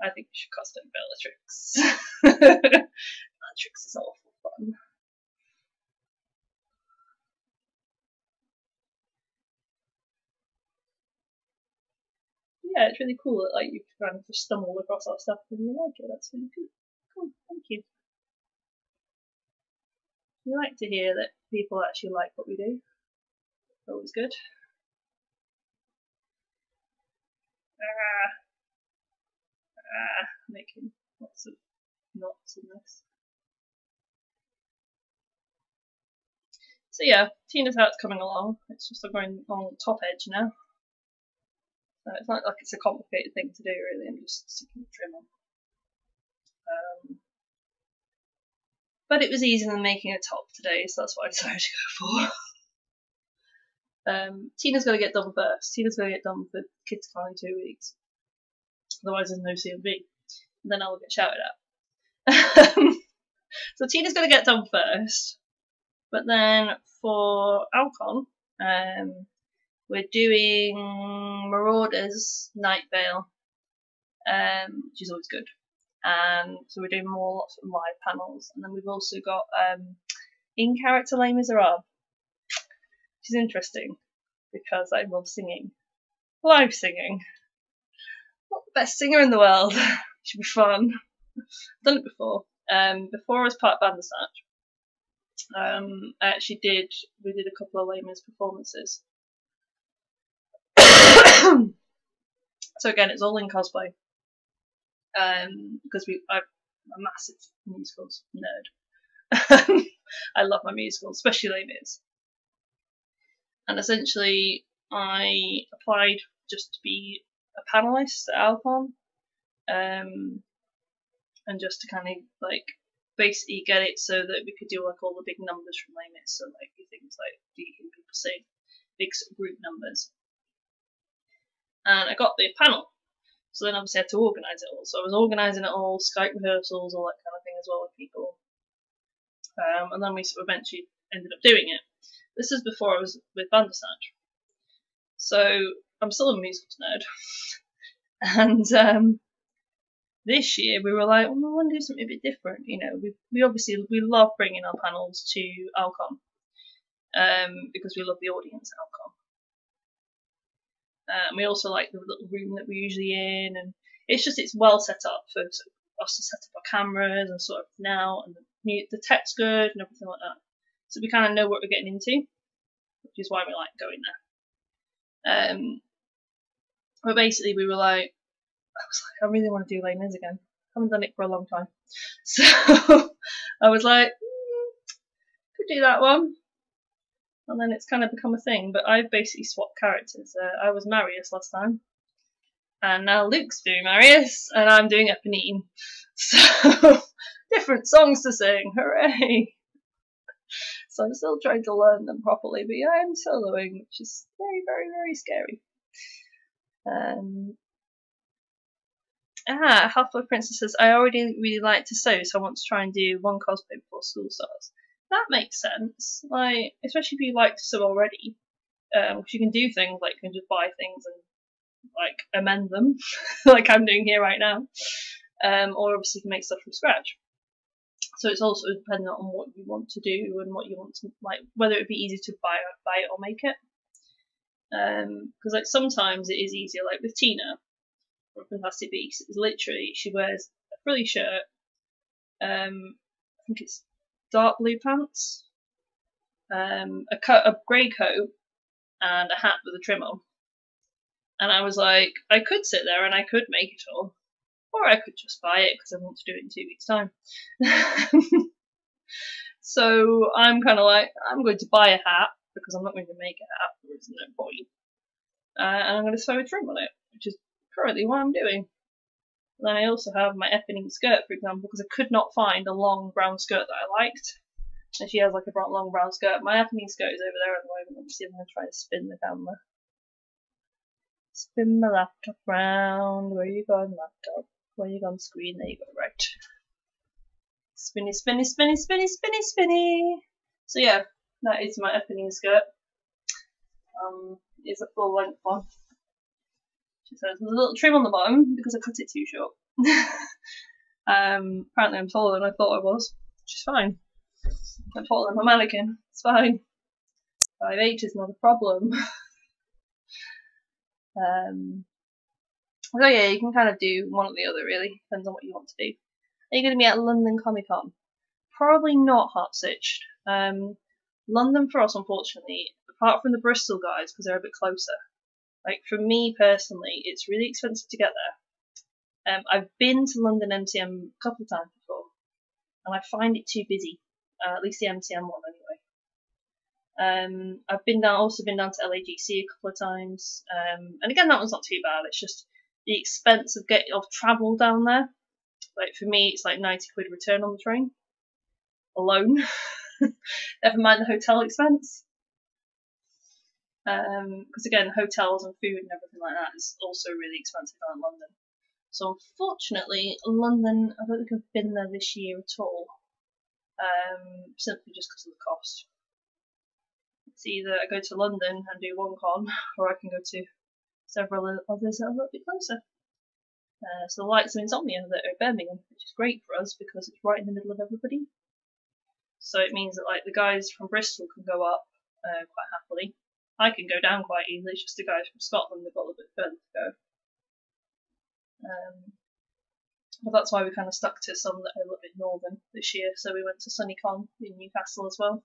I think we should cosplay Bellatrix. Bellatrix is awful fun. Yeah, it's really cool that like you kind of just stumbled across our stuff and you like it. That's really cool. Cool, thank you. We like to hear that people actually like what we do. It's always good. Making lots of knots in this. So yeah, Tina's how it's coming along. It's just going on the top edge now. So it's not like it's a complicated thing to do really, I'm just sticking the trim on. But it was easier than making a top today, so that's what I decided to go for. Tina's got to get done first. Tina's got to get done for KidsCon in 2 weeks. Otherwise there's no CMV. And then I'll get shouted at. So Tina's got to get done first. But then for Alcon, we're doing Marauders Night Vale, which is always good. So we're doing lots of live panels, and then we've also got in-character Les Miserables, which is interesting because I love singing, live singing. Not the best singer in the world. It should be fun. I've done it before. Before I was part of Bandersnatch, we did a couple of Les Mis performances. So So again, it's all in cosplay. Because I'm a massive musicals nerd. I love my musicals, especially Les Mis. And essentially, I applied just to be a panelist at Alcon, and just to kind of like basically get it so that we could do like all the big numbers from Les Mis, so like things like you hear people sing, big sort of group numbers. And I got the panel, so then obviously I had to organise it all. So I was organising it all, Skype rehearsals, all that kind of thing as well with people. And then we sort of eventually ended up doing it. This is before I was with Bandersnatch. So I'm still a musicals nerd. And this year we were like, well, we want to do something a bit different. You know, we obviously love bringing our panels to Alcon, because we love the audience at Alcon. And we also like the little room that we're usually in, and it's well set up for us to set up our cameras and sort of now, and the tech's good and everything like that. So we kind of know what we're getting into, which is why we like going there. But basically we were like, I really want to do Les Mis again. I haven't done it for a long time. So I was like, could do that one. And then it's kind of become a thing, but I've basically swapped characters. I was Marius last time, and now Luke's doing Marius, and I'm doing Eponine. So, different songs to sing, hooray! So I'm still trying to learn them properly, but yeah, I'm soloing, which is very, very, very scary. Half-Blood Princess says, I already really like to sew, so I want to try and do one cosplay before school starts. That makes sense, like, especially if you like to sew already, because you can do things like you can just buy things and like amend them, like I'm doing here right now, or obviously you can make stuff from scratch. So it's also dependent on what you want to do and what you want to, like, whether it would be easy to buy it or make it. Because like sometimes it is easier, like with Tina from Fantastic Beasts, it's literally she wears a frilly shirt, I think it's dark blue pants, a grey coat, and a hat with a trim on. And I was like, I could sit there and I could make it all, or I could just buy it because I want to do it in 2 weeks' time. So I'm kind of like, I'm going to buy a hat because I'm not going to make a hat, there is no point. And I'm going to sew a trim on it, which is currently what I'm doing. And then I also have my Eponine skirt, for example, because I could not find a long brown skirt that I liked. And she has like a long brown skirt. My Eponine skirt is over there at the moment. Let me see if I can try to spin the camera. Spin my laptop round. Where you going, laptop? Where you going, screen? There you go, right. Spinny, spinny, spinny, spinny, spinny, spinny. So yeah, that is my Eponine skirt. It's a full length one. She says there's a little trim on the bottom because I cut it too short. Apparently I'm taller than I thought I was, which is fine. I'm taller than my mannequin. It's fine. 5'8" is not a problem. So yeah, you can kind of do one or the other really, depends on what you want to do. Are you going to be at London Comic Con? Probably not, Heartsitched. London for us, unfortunately, apart from the Bristol guys, because they're a bit closer. Like for me personally, it's really expensive to get there. I've been to London MCM a couple of times before, and I find it too busy. At least the MCM one anyway. I've also been down to LAGC a couple of times, and again that one's not too bad. It's just the expense of travel down there. Like for me, it's like 90 quid return on the train alone. Never mind the hotel expense. Because again, hotels and food and everything like that is also really expensive down in London. So unfortunately, London, I don't think I've been there this year at all. Simply just because of the cost. It's either I go to London and do one con, or I can go to several others that are a little bit closer. So the likes of Insomnia that are Birmingham, which is great for us because it's right in the middle of everybody. So it means that like the guys from Bristol can go up quite happily. I can go down quite easily. It's just the guys from Scotland that've got a little bit further to go. But that's why we kind of stuck to some that are a little bit northern this year. So we went to SunnyCon in Newcastle as well.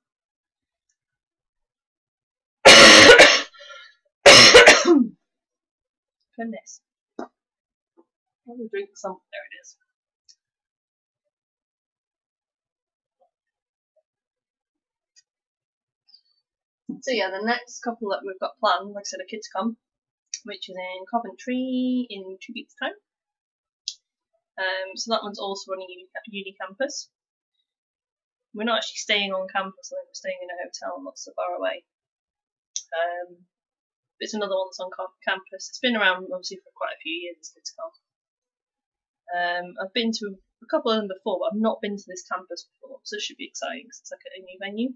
Goodness. I'll drink some. There it is. So yeah, the next couple that we've got planned, like I said, are Kids Come, which is in Coventry in 2 weeks' time. So that one's also on a uni campus. We're not actually staying on campus, I think we're staying in a hotel not so far away. It's another one that's on campus. It's been around obviously for quite a few years, Kids Come. I've been to a couple of them before, but I've not been to this campus before, so it should be exciting because it's like a new venue.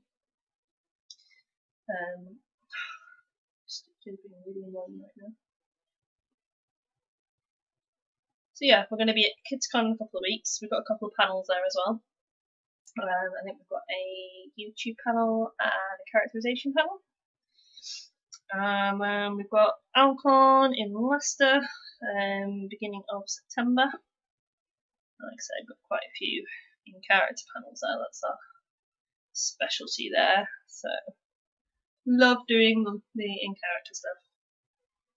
Just being really annoying right now. So yeah, we're going to be at KidsCon in a couple of weeks. We've got a couple of panels there as well. I think we've got a YouTube panel and a characterization panel. We've got Alcon in Leicester, beginning of September. Like I said, I've got quite a few in character panels there. That's our specialty there. So love doing the in character stuff.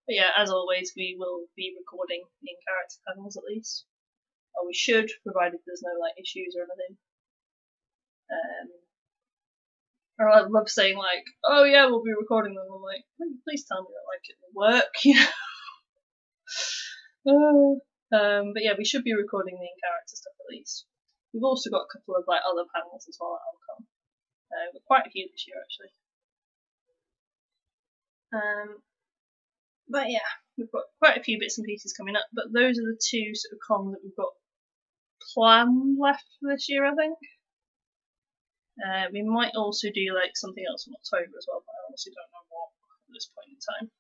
But yeah, as always, we will be recording the in character panels at least. Or we should, provided there's no like issues or anything. Or I love saying like, oh yeah, we'll be recording them. I'm like, please tell me that like it will work, you know. But yeah, we should be recording the in character stuff at least. We've also got a couple of like other panels as well at Alcon. We've got quite a few this year actually. But yeah, we've got quite a few bits and pieces coming up. But those are the two sort of cons that we've got planned left for this year, I think. We might also do like something else in October as well, but I honestly don't know what at this point in time.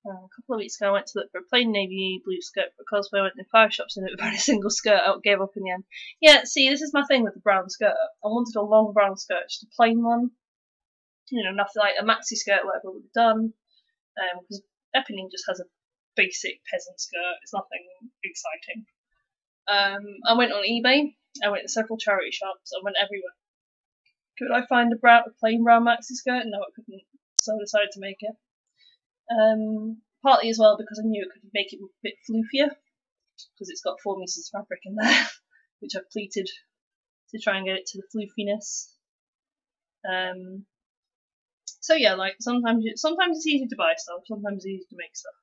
A couple of weeks ago I went to look for a plain navy blue skirt for cosplay. I went in 5 shops and it was about a single skirt. I gave up in the end. Yeah, see, this is my thing with the brown skirt. I wanted a long brown skirt, just a plain one. You know, nothing like a maxi skirt, whatever would have done. Because Epping just has a basic peasant skirt. It's nothing exciting. I went on eBay. I went to several charity shops. I went everywhere. Could I find a plain brown maxi skirt? No, I couldn't. So I decided to make it. Partly as well because I knew it could make it a bit floofier, because it's got 4 meters of fabric in there, which I've pleated to try and get it to the floofiness. So yeah, like sometimes it's easy to buy stuff, sometimes it's easy to make stuff.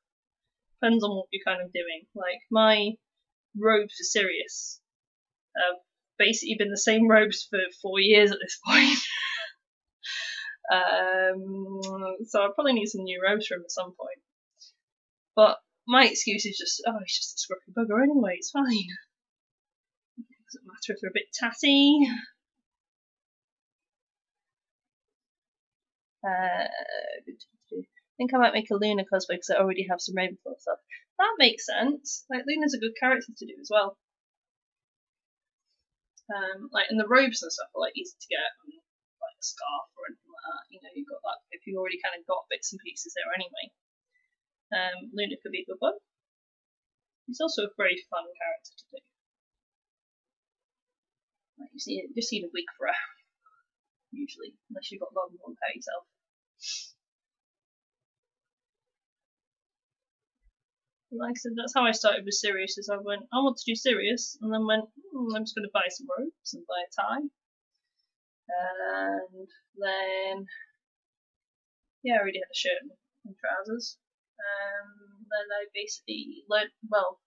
Depends on what you're kind of doing. Like my robes for Sirius have basically been the same robes for 4 years at this point. So I probably need some new robes for him at some point. But my excuse is just, oh, he's just a scruffy bugger anyway, it's fine. It doesn't matter if they're a bit tatty. I think I might make a Luna cosplay because I already have some Ravenclaw stuff. That makes sense. Like, Luna's a good character to do as well. Like, and the robes and stuff are like easy to get, like a scarf or anything like that. You know, you've got that if you've already kind of got bits and pieces there anyway. Luna could be a good one. He's also a very fun character to do. Like, you just need a wig for her, usually, unless you've got long hair yourself. Like I said, that's how I started with Sirius. Is I went, I want to do Sirius, and then went, I'm just going to buy some robes and buy a tie. And then, yeah, I already had a shirt and trousers. Then I basically learned, well,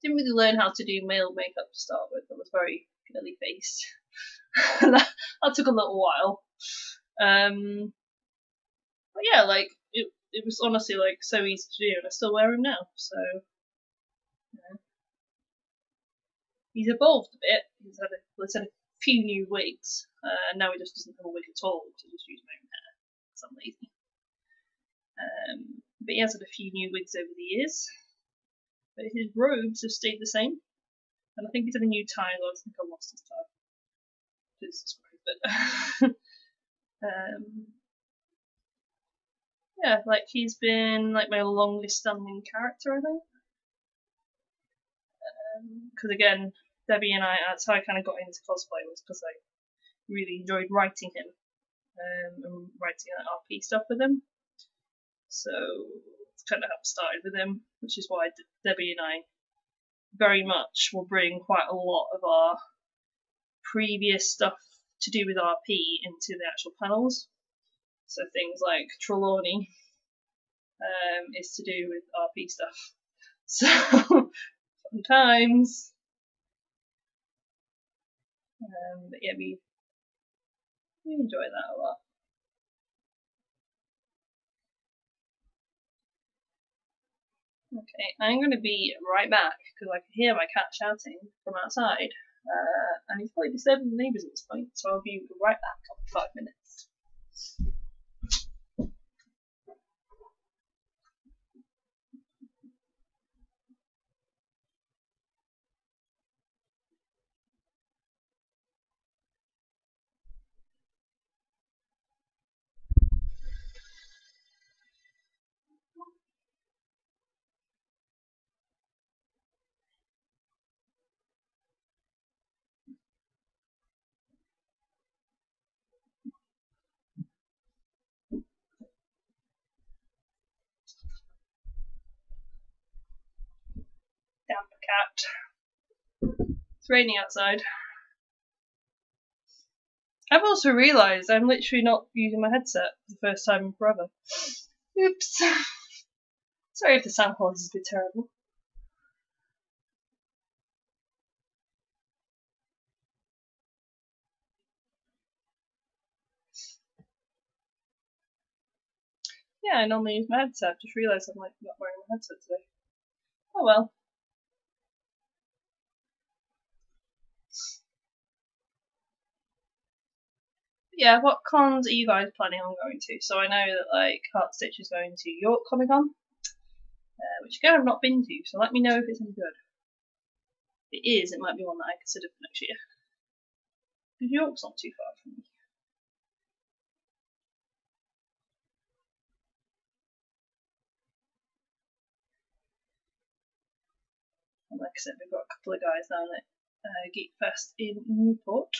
didn't really learn how to do male makeup to start with. I was very girly faced. that took a little while. But yeah, like it was honestly like so easy to do, and I still wear him now. So yeah. He's evolved a bit. He's had a few new wigs, and now he just doesn't have a wig at all. So I just use my own hair because I'm lazy. But he has had a few new wigs over the years. But his robes have stayed the same. And I think he's had a new tie, though I think I lost his tie. But yeah, like he's been like my longest standing character, I think. Because again, Debbie and that's how I kind of got into cosplay, was because I really enjoyed writing him and writing like RP stuff with him. So it's kind of how it started with him, which is why Debbie and I very much will bring quite a lot of our previous stuff to do with RP into the actual panels. So things like Trelawney is to do with RP stuff. So sometimes, but yeah, we enjoy that a lot. Okay, I'm going to be right back because I can hear my cat shouting from outside, and he's probably disturbing the neighbours at this point. So I'll be right back in 5 minutes. Damp cat. It's raining outside. I've also realised I'm literally not using my headset for the first time in forever. Oops. Sorry if the sound quality is a bit terrible. Yeah, I normally use my headset. Just realised I'm like not wearing my headset today. Oh well. Yeah, what cons are you guys planning on going to? So I know that like Heartstitch is going to York Comic Con, which again I've not been to. So let me know if it's any good. If it is, it might be one that I consider for next year. Because York's not too far from me. And like I said, we've got a couple of guys down at Geek Fest in Newport.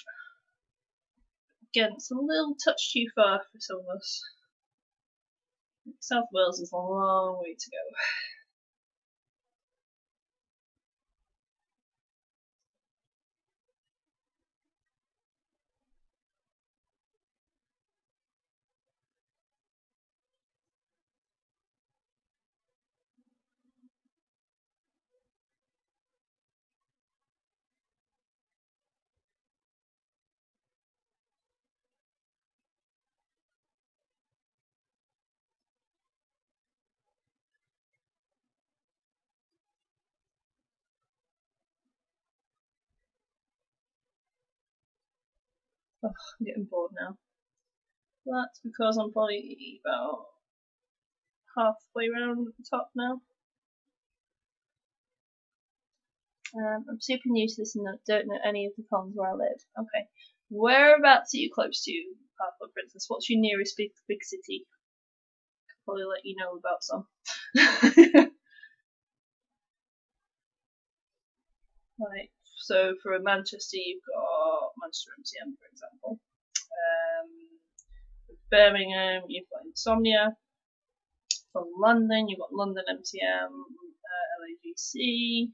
Again, it's a little touch too far for some of us. South Wales is a long way to go. Oh, I'm getting bored now. That's because I'm probably about halfway around at the top now. I'm super new to this and don't know any of the cons where I live. Okay. Whereabouts are you close to, Half-Blood Princess? What's your nearest big city? I'll probably let you know about some. Right. So for Manchester, you've got Manchester MCM, for example. Birmingham, you've got Insomnia. For London, you've got London MCM, LAGC.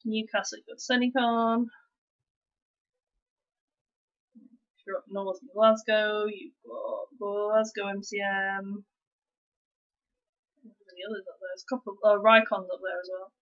Newcastle, you've got Sunnycon. If you're up north in Glasgow, you've got Glasgow MCM. There's any others up there. There's a couple of Rycon's up there as well.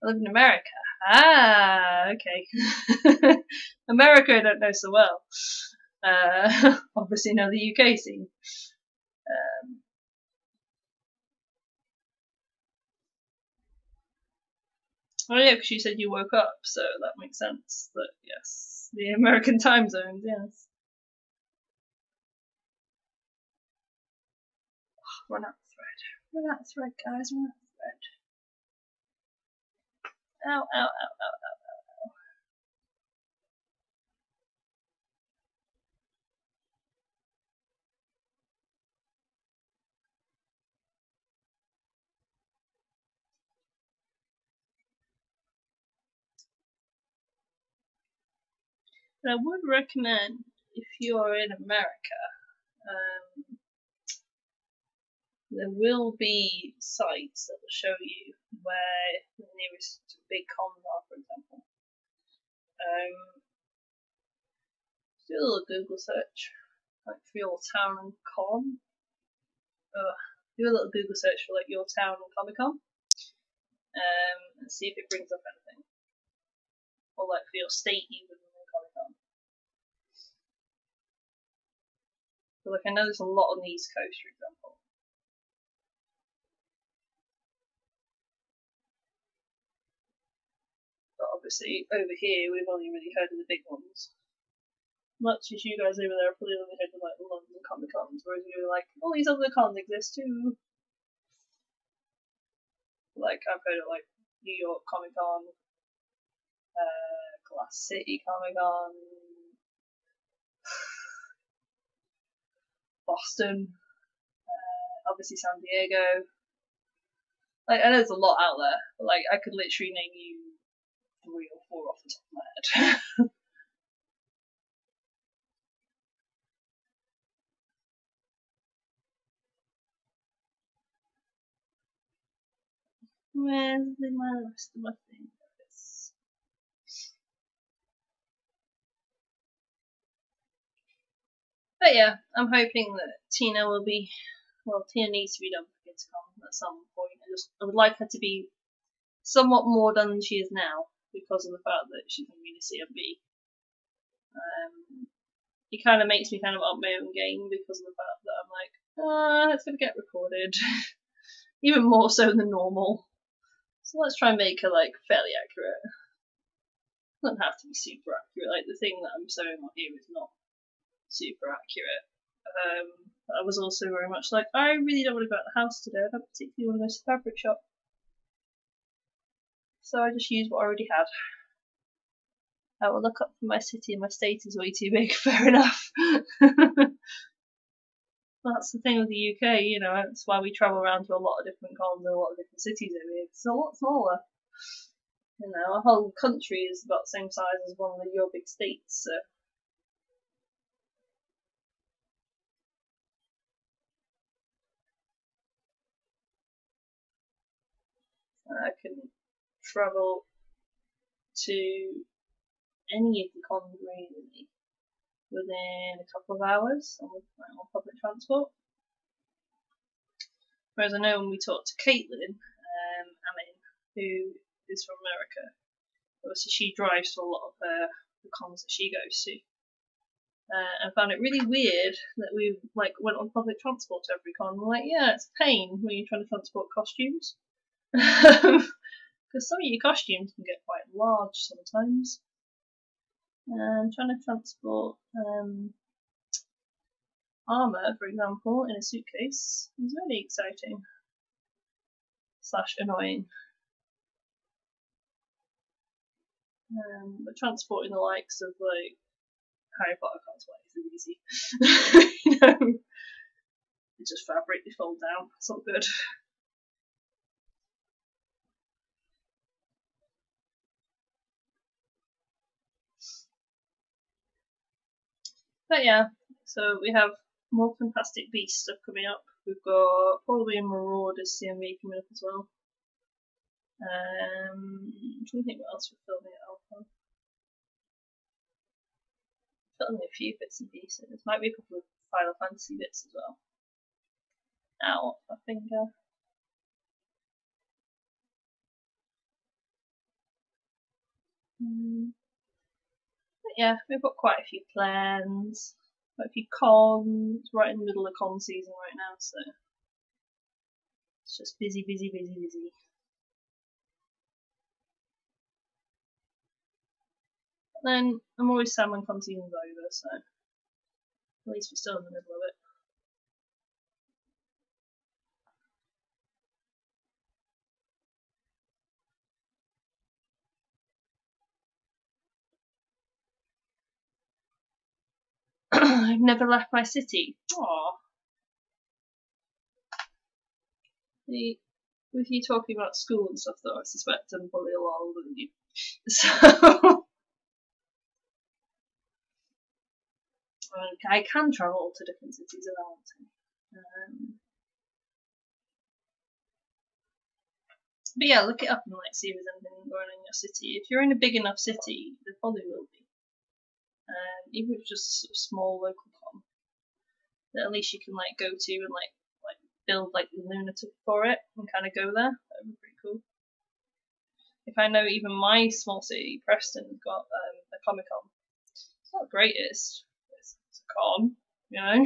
I live in America. Ah, okay. America I don't know so well. Obviously know the UK scene. Oh yeah, because you said you woke up, so that makes sense. That yes, the American time zones, yes. Oh, run out of thread. Run out of thread, guys. Run out of thread. Ow, ow, ow, ow, ow, ow. But I would recommend, if you're in America, there will be sites that will show you where the nearest big cons are, for example. Do a little Google search, like for your town and con. Do a little Google search for like your town and Comic Con, and see if it brings up anything. Or like for your state even in Comic Con. So like I know there's a lot on the East Coast, for example. But obviously over here we've only really heard of the big ones. Much as you guys over there are probably only heard of like the London Comic Cons, whereas we were like, all these other cons exist too. Like I've heard of like New York Comic Con, Glass City Comic Con, Boston, obviously San Diego. Like I know there's a lot out there, but like I could literally name you 3 or 4 off the top of my head. Where's my rest of my thing? But yeah, I'm hoping that Tina will be, well, Tina needs to be done for Gamescom at some point. I would like her to be somewhat more done than she is now because of the fact that she's going to be in a CMB. It kind of makes me kind of up my own game because of the fact that I'm like, it's going to get recorded, even more so than normal. So let's try and make her like fairly accurate. It doesn't have to be super accurate. Like the thing that I'm sewing on here is not super accurate. I was also very much like, I really don't want to go out of the house today. I don't particularly want to go to the fabric shop. So I just used what I already had. I will look up for my city and my state is way too big. Fair enough. That's the thing with the UK, you know, that's why we travel around to a lot of different cons and a lot of different cities over here. It's a lot smaller. You know, a whole country is about the same size as one of your big states, so. I can travel to any of the cons really within a couple of hours on public transport. Whereas I know when we talked to Caitlin, Amin, who is from America, obviously she drives to a lot of the cons that she goes to. And found it really weird that we like went on public transport to every con. We're like, yeah, it's a pain when you're trying to transport costumes. Because some of your costumes can get quite large sometimes. And trying to transport armour, for example, in a suitcase is really exciting / annoying. But transporting the likes of like Harry Potter cosplays is easy. You know, it's just fabric, they fold down. It's all good. But yeah, so we have more Fantastic Beasts stuff coming up. We've got probably a Marauders CMV coming up as well. I'm trying to think what else we're filming at Alpha. Filming a few bits and pieces. Might be a couple of Final Fantasy bits as well. Ow, my finger. But yeah, we've got quite a few plans, quite a few cons, right in the middle of con season right now, so it's just busy. But then I'm always sad when con season's over, so at least we're still in the middle of it. I've never left my city. Aww. With you talking about school and stuff, though, I suspect I'm probably a lot older than you. So I can travel to different cities if I want to. But yeah, look it up and like see if there's anything going on in your city. If you're in a big enough city, there probably will be. Even if it's just a small local con, that at least you can like go to and like build like the lunatic for it and kind of go there. That would be pretty cool. If I know even my small city, Preston, has got a Comic Con. It's not the greatest. It's a con, you know.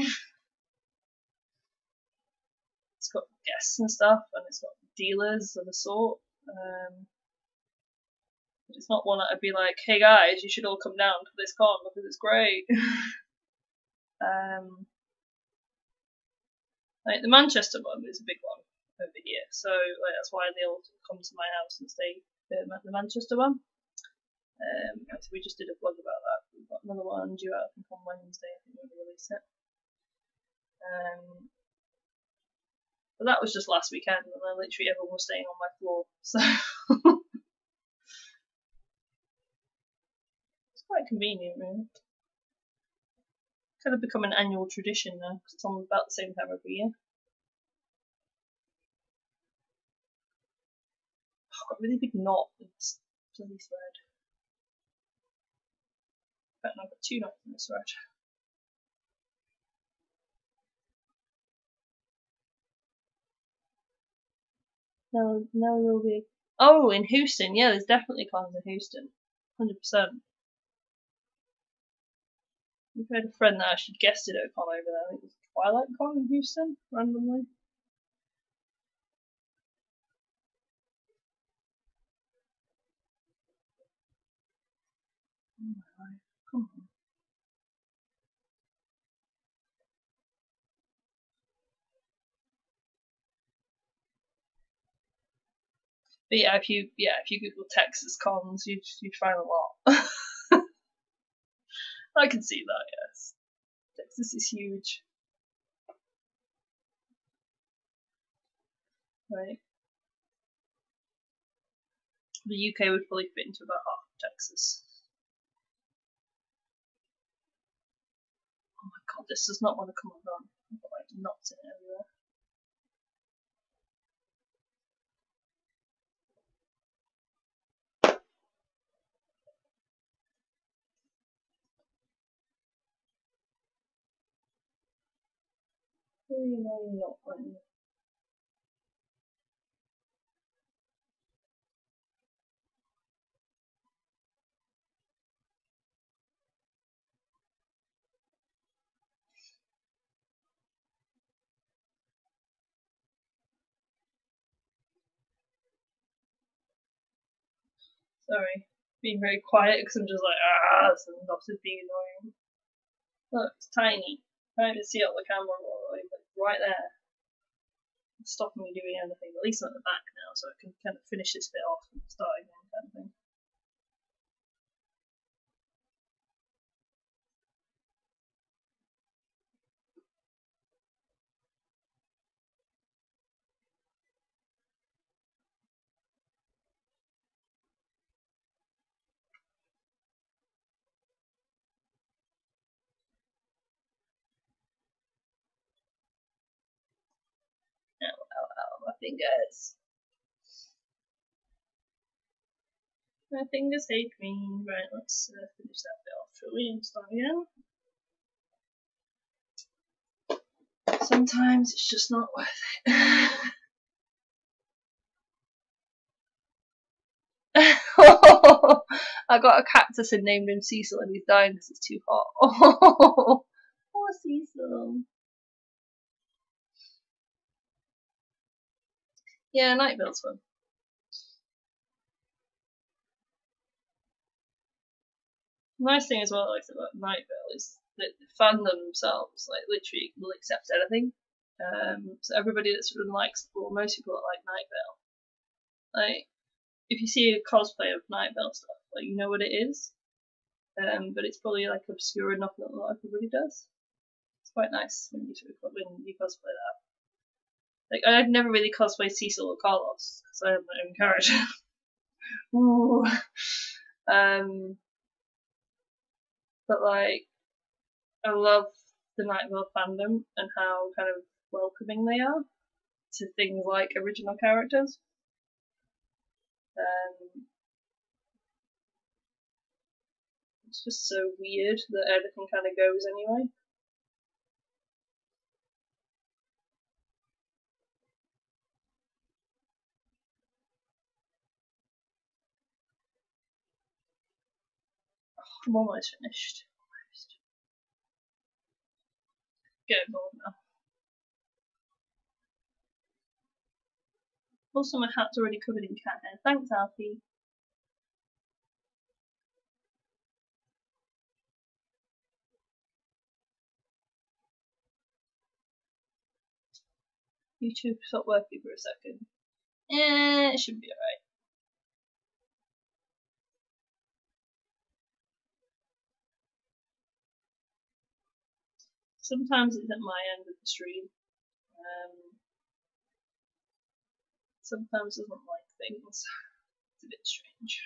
It's got guests and stuff, and it's got dealers of a sort. But it's not one that I'd be like, hey guys, you should all come down to this con because it's great. Like the Manchester one is a big one over here, so like that's why they all come to my house and stay at the Manchester one. So we just did a vlog about that. We've got another one due out, I think, on Wednesday. I think we're going to release it. But that was just last weekend, and then literally everyone was staying on my floor, so it's quite convenient, really. Kind of become an annual tradition now, because it's on about the same time every year. Oh, I've got a really big knot. It's bloody thread. In fact, I've got 2 knots in this thread. No, there'll be. Oh, in Houston, yeah, there's definitely cons in Houston, 100%. We've had a friend that actually guested at a con over there. I think it was Twilight Con in Houston, randomly. Oh my life, come on. But yeah, if you Google Texas cons, you'd find a lot. I can see that, yes. Texas is huge. Right. The UK would probably fit into about half of Texas. Oh my god, this does not want to come undone. I've got like knots in it everywhere. Really annoying knot right now. Sorry, being very quiet because I'm just like, this knot is being annoying. Look, it's tiny. I can't even see it on the camera all the way, but right there. It's stopping me doing anything, at least I'm at the back now, so I can kind of finish this bit off and start again, kind of thing. Ow, my fingers. My fingers hate me. Right, let's finish that bit off, shall we, and start again. Sometimes it's just not worth it. I got a cactus and named him Cecil, and he's dying because it's too hot. Oh, poor Cecil. Yeah, Night Vale's fun. The nice thing as well, like about Night Vale, is that the fandom themselves, like literally, will accept anything. So everybody that sort of likes, or most people that like Night Vale, like if you see a cosplay of Night Vale stuff, like you know what it is. But it's probably like obscure enough that not everybody does. It's quite nice when you cosplay that. Like I'd never really cosplayed Cecil or Carlos because I have my own character. Ooh. But like I love the Night Vale fandom and how kind of welcoming they are to things like original characters. It's just so weird that everything kind of goes anyway. I'm almost finished. Almost. Get bored now. Also, my hat's already covered in cat hair. Thanks, Alfie. YouTube stopped working for a second. It should be alright. Sometimes it's at my end of the stream. Sometimes it doesn't like things. It's a bit strange.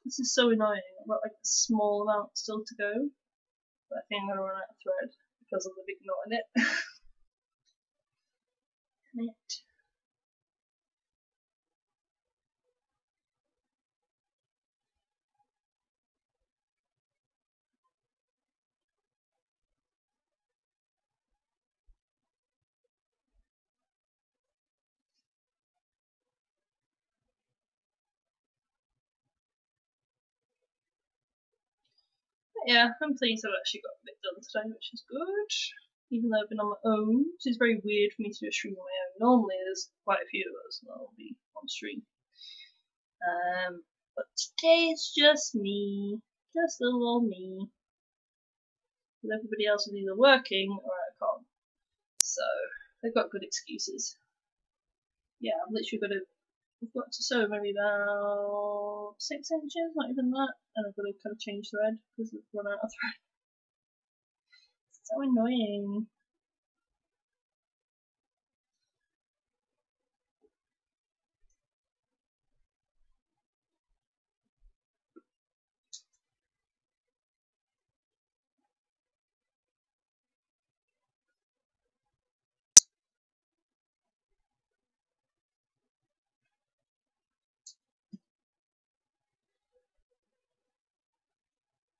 This is so annoying. I've got like a small amount still to go, but I think I'm gonna run out of thread because of the big knot in it. Yeah, I'm pleased I've actually got a bit done today, which is good. Even though I've been on my own, which is very weird for me to do a stream on my own. Normally there's quite a few of us and I'll be on stream. But today it's just me. Just little old me. Because everybody else is either working or at a con. So they've got good excuses. Yeah, I've got to sew maybe about 6 inches, not even that, and I've got to kind of change thread because I've run out of thread. It's so annoying.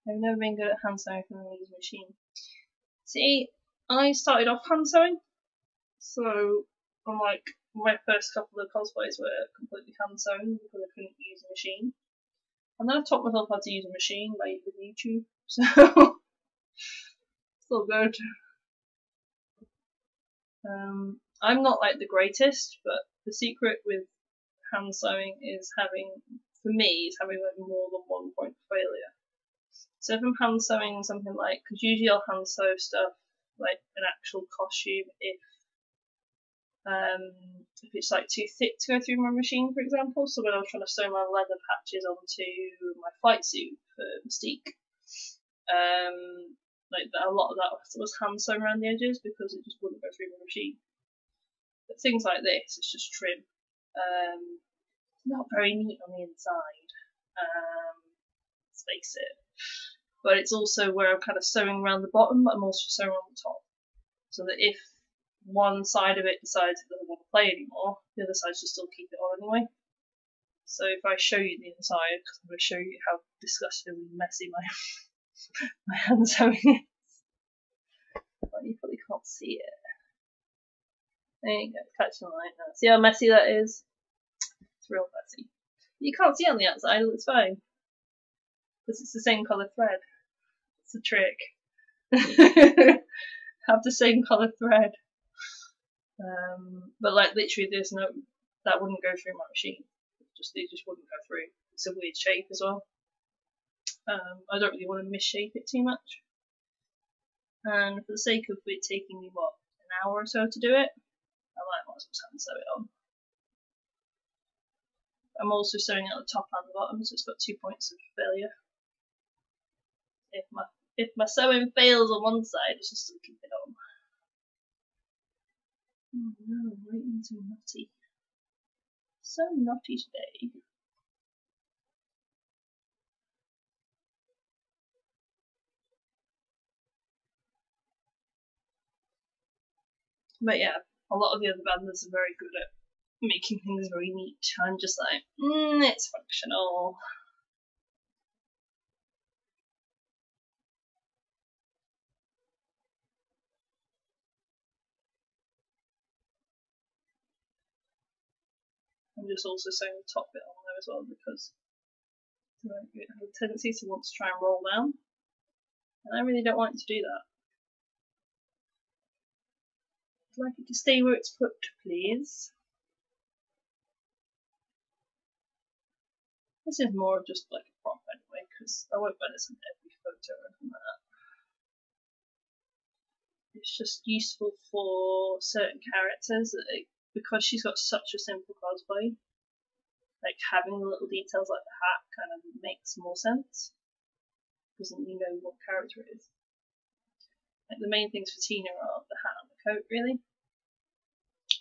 I've never been good at hand sewing from a using machine. See, I started off hand sewing, so on like my first couple of cosplays were completely hand sewn because I couldn't use a machine. And then I taught myself how to use a machine by YouTube, so it's all good. I'm not like the greatest, but the secret with hand sewing is having like more than one point of failure. So if I'm hand sewing something like, because usually I'll hand sew stuff like an actual costume if it's like too thick to go through my machine, for example. So when I was trying to sew my leather patches onto my flight suit for Mystique, like a lot of that was hand sewn around the edges because it just wouldn't go through my machine. But things like this, it's just trim. Not very neat on the inside. Let's face it. But it's also where I'm kind of sewing around the bottom, but I'm also sewing on the top. So that if one side of it decides it doesn't want to play anymore, the other side should still keep it on anyway. So if I show you the inside, because I'm going to show you how disgustingly messy my hand sewing is. But you probably can't see it. There you go, catching the light now. See how messy that is? It's real messy. You can't see on the outside, it looks fine. Because it's the same colour thread. It's a trick. Have the same colour thread. But like literally that wouldn't go through my machine. It just wouldn't go through. It's a weird shape as well. I don't really want to misshape it too much. And for the sake of it taking me, what, an hour or so to do it, I might as well hand sew it on. I'm also sewing at the top and the bottom, so it's got 2 points of failure. If my sewing fails on one side, it's just to keep it on. Oh no, I'm writing so naughty. So naughty today. But yeah, a lot of the other banders are very good at making things very neat. I'm just like, it's functional. I'm just also sewing the top bit on there as well because it has a tendency to want to try and roll down, and I really don't want it to do that. I'd like it to stay where it's put, please. This is more of just like a prop anyway, because I won't wear this in every photo or anything like that. It's just useful for certain characters, because she's got such a simple cosplay. Like, having the little details like the hat kind of makes more sense, because then you know what character it is. Like, the main things for Tina are the hat and the coat, really.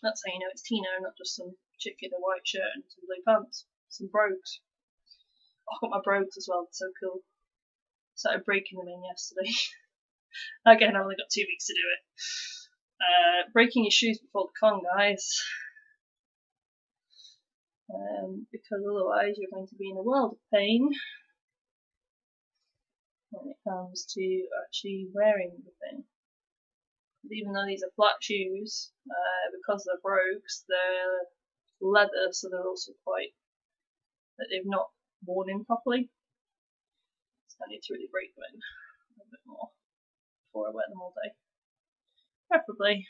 That's how you know it's Tina, not just some chick in a white shirt and some blue pants. Some brogues. Oh, I got my brogues as well, they're so cool. Started breaking them in yesterday. Again, I only got 2 weeks to do it. Breaking your shoes before the con, guys. Because otherwise you're going to be in a world of pain when it comes to actually wearing the thing. Even though these are flat shoes, because they're brogues, they're leather, so they're also quite, that they've not worn in properly. So I need to really break them in a little bit more before I wear them all day. Preferably.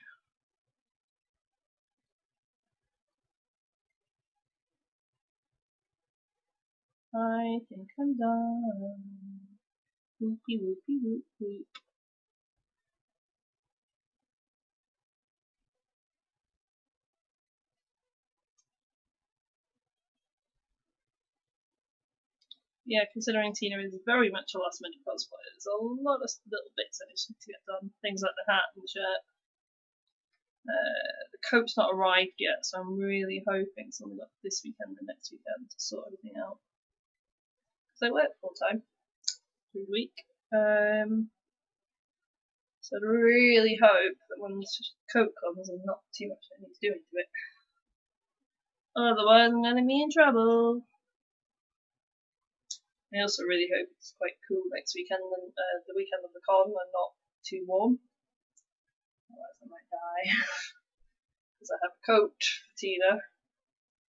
I think I'm done. Whoopie whoopie whoop whoop. Yeah, considering Tina is very much a last minute cosplay, there's a lot of little bits I just need to get done. Things like the hat and the shirt. The coat's not arrived yet, so I'm really hoping something like this weekend and next weekend to sort everything out. Because I work full time through the week. So I really hope that when the coat comes, there's not too much I need to do into it. Otherwise, I'm going to be in trouble. I also really hope it's quite cool next weekend and the weekend of the con and not too warm. Otherwise I might die. Because I have a coat for Tina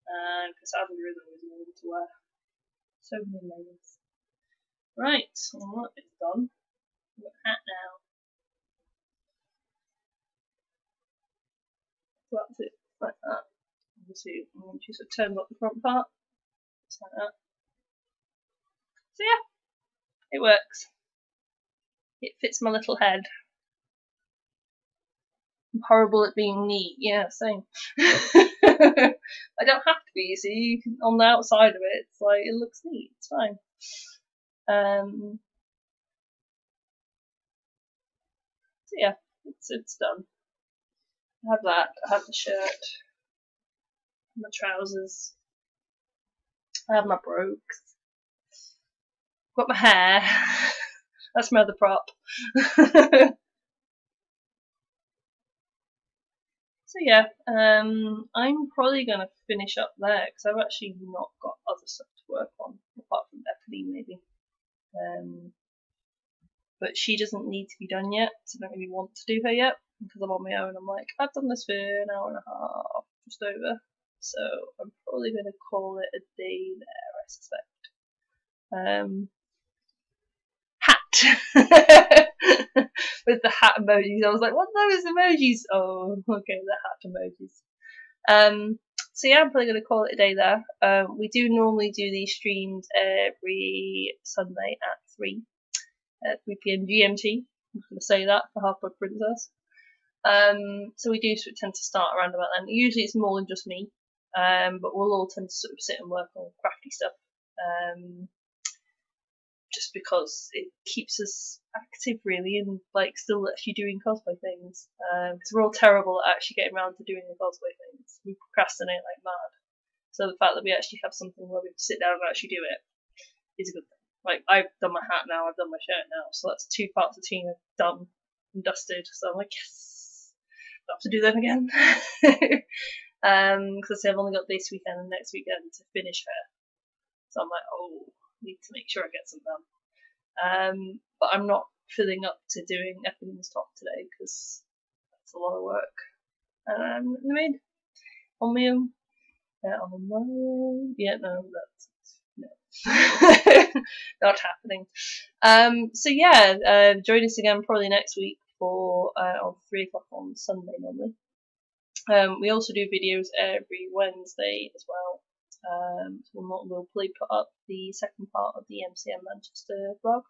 and Cassandra is always warm to wear. So many layers. Right, well that bit's done. I've got a hat now. So that's it, like that. Obviously, I'm going to just turn up the front part. Just like that. So yeah, it works. It fits my little head. I'm horrible at being neat. Yeah, same. I don't have to be, you see. On the outside of it, it's like, it looks neat. It's fine. So yeah, it's done. I have that. I have the shirt. My trousers. I have my brogues. Got my hair. That's my other prop. So yeah, I'm probably going to finish up there because I've actually not got other stuff to work on apart from Epping maybe. But she doesn't need to be done yet, so I don't really want to do her yet because I'm on my own. I'm like, I've done this for an hour and a half, just over. So I'm probably going to call it a day there, I suspect. Hat! With the hat emojis. I was like, what are those emojis? Oh, okay, the hat emojis. So yeah, I'm probably going to call it a day there. We do normally do these streams every Sunday at 3 PM GMT. I'm going to say that for Half-Blood Princess. So we do tend to start around about then. Usually it's more than just me, but we'll all tend to sort of sit and work on crafty stuff, just because it keeps us active really, and like still actually doing cosplay things, because we're all terrible at actually getting around to doing the cosplay things. We procrastinate like mad. So the fact that we actually have something where we sit down and actually do it is a good thing. Like, I've done my hat now, I've done my shirt now, so that's 2 parts of the team done and dusted. So I'm like, yes, I'll have to do them again. Because I've only got this weekend and next weekend to finish her. So I'm like, oh, I need to make sure I get some done. But I'm not filling up to doing Eppingham's top today because that's a lot of work. In the mood, on my own. On my own. Yeah, no, that's no. Not happening. So yeah, join us again probably next week for on 3 o'clock on Sunday normally. We also do videos every Wednesday as well. So we'll probably put up the second part of the MCM Manchester vlog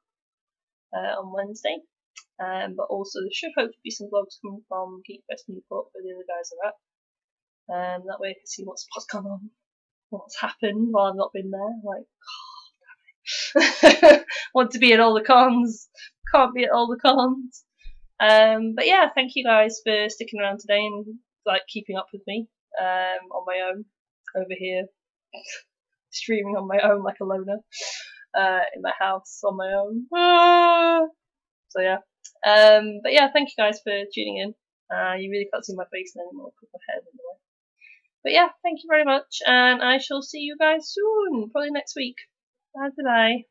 on Wednesday. But also there should hopefully be some vlogs coming from Geek Fest Newport where the other guys are at. That way I can see what's gone on, what's happened while I've not been there. Like, oh, damn it. Want to be at all the cons, can't be at all the cons. But yeah, thank you guys for sticking around today and like keeping up with me on my own over here, streaming on my own like a loner in my house on my own. So yeah, but yeah, thank you guys for tuning in. You really can't see my face anymore because my hair's in the way. But yeah, thank you very much, and I shall see you guys soon, probably next week. Bye.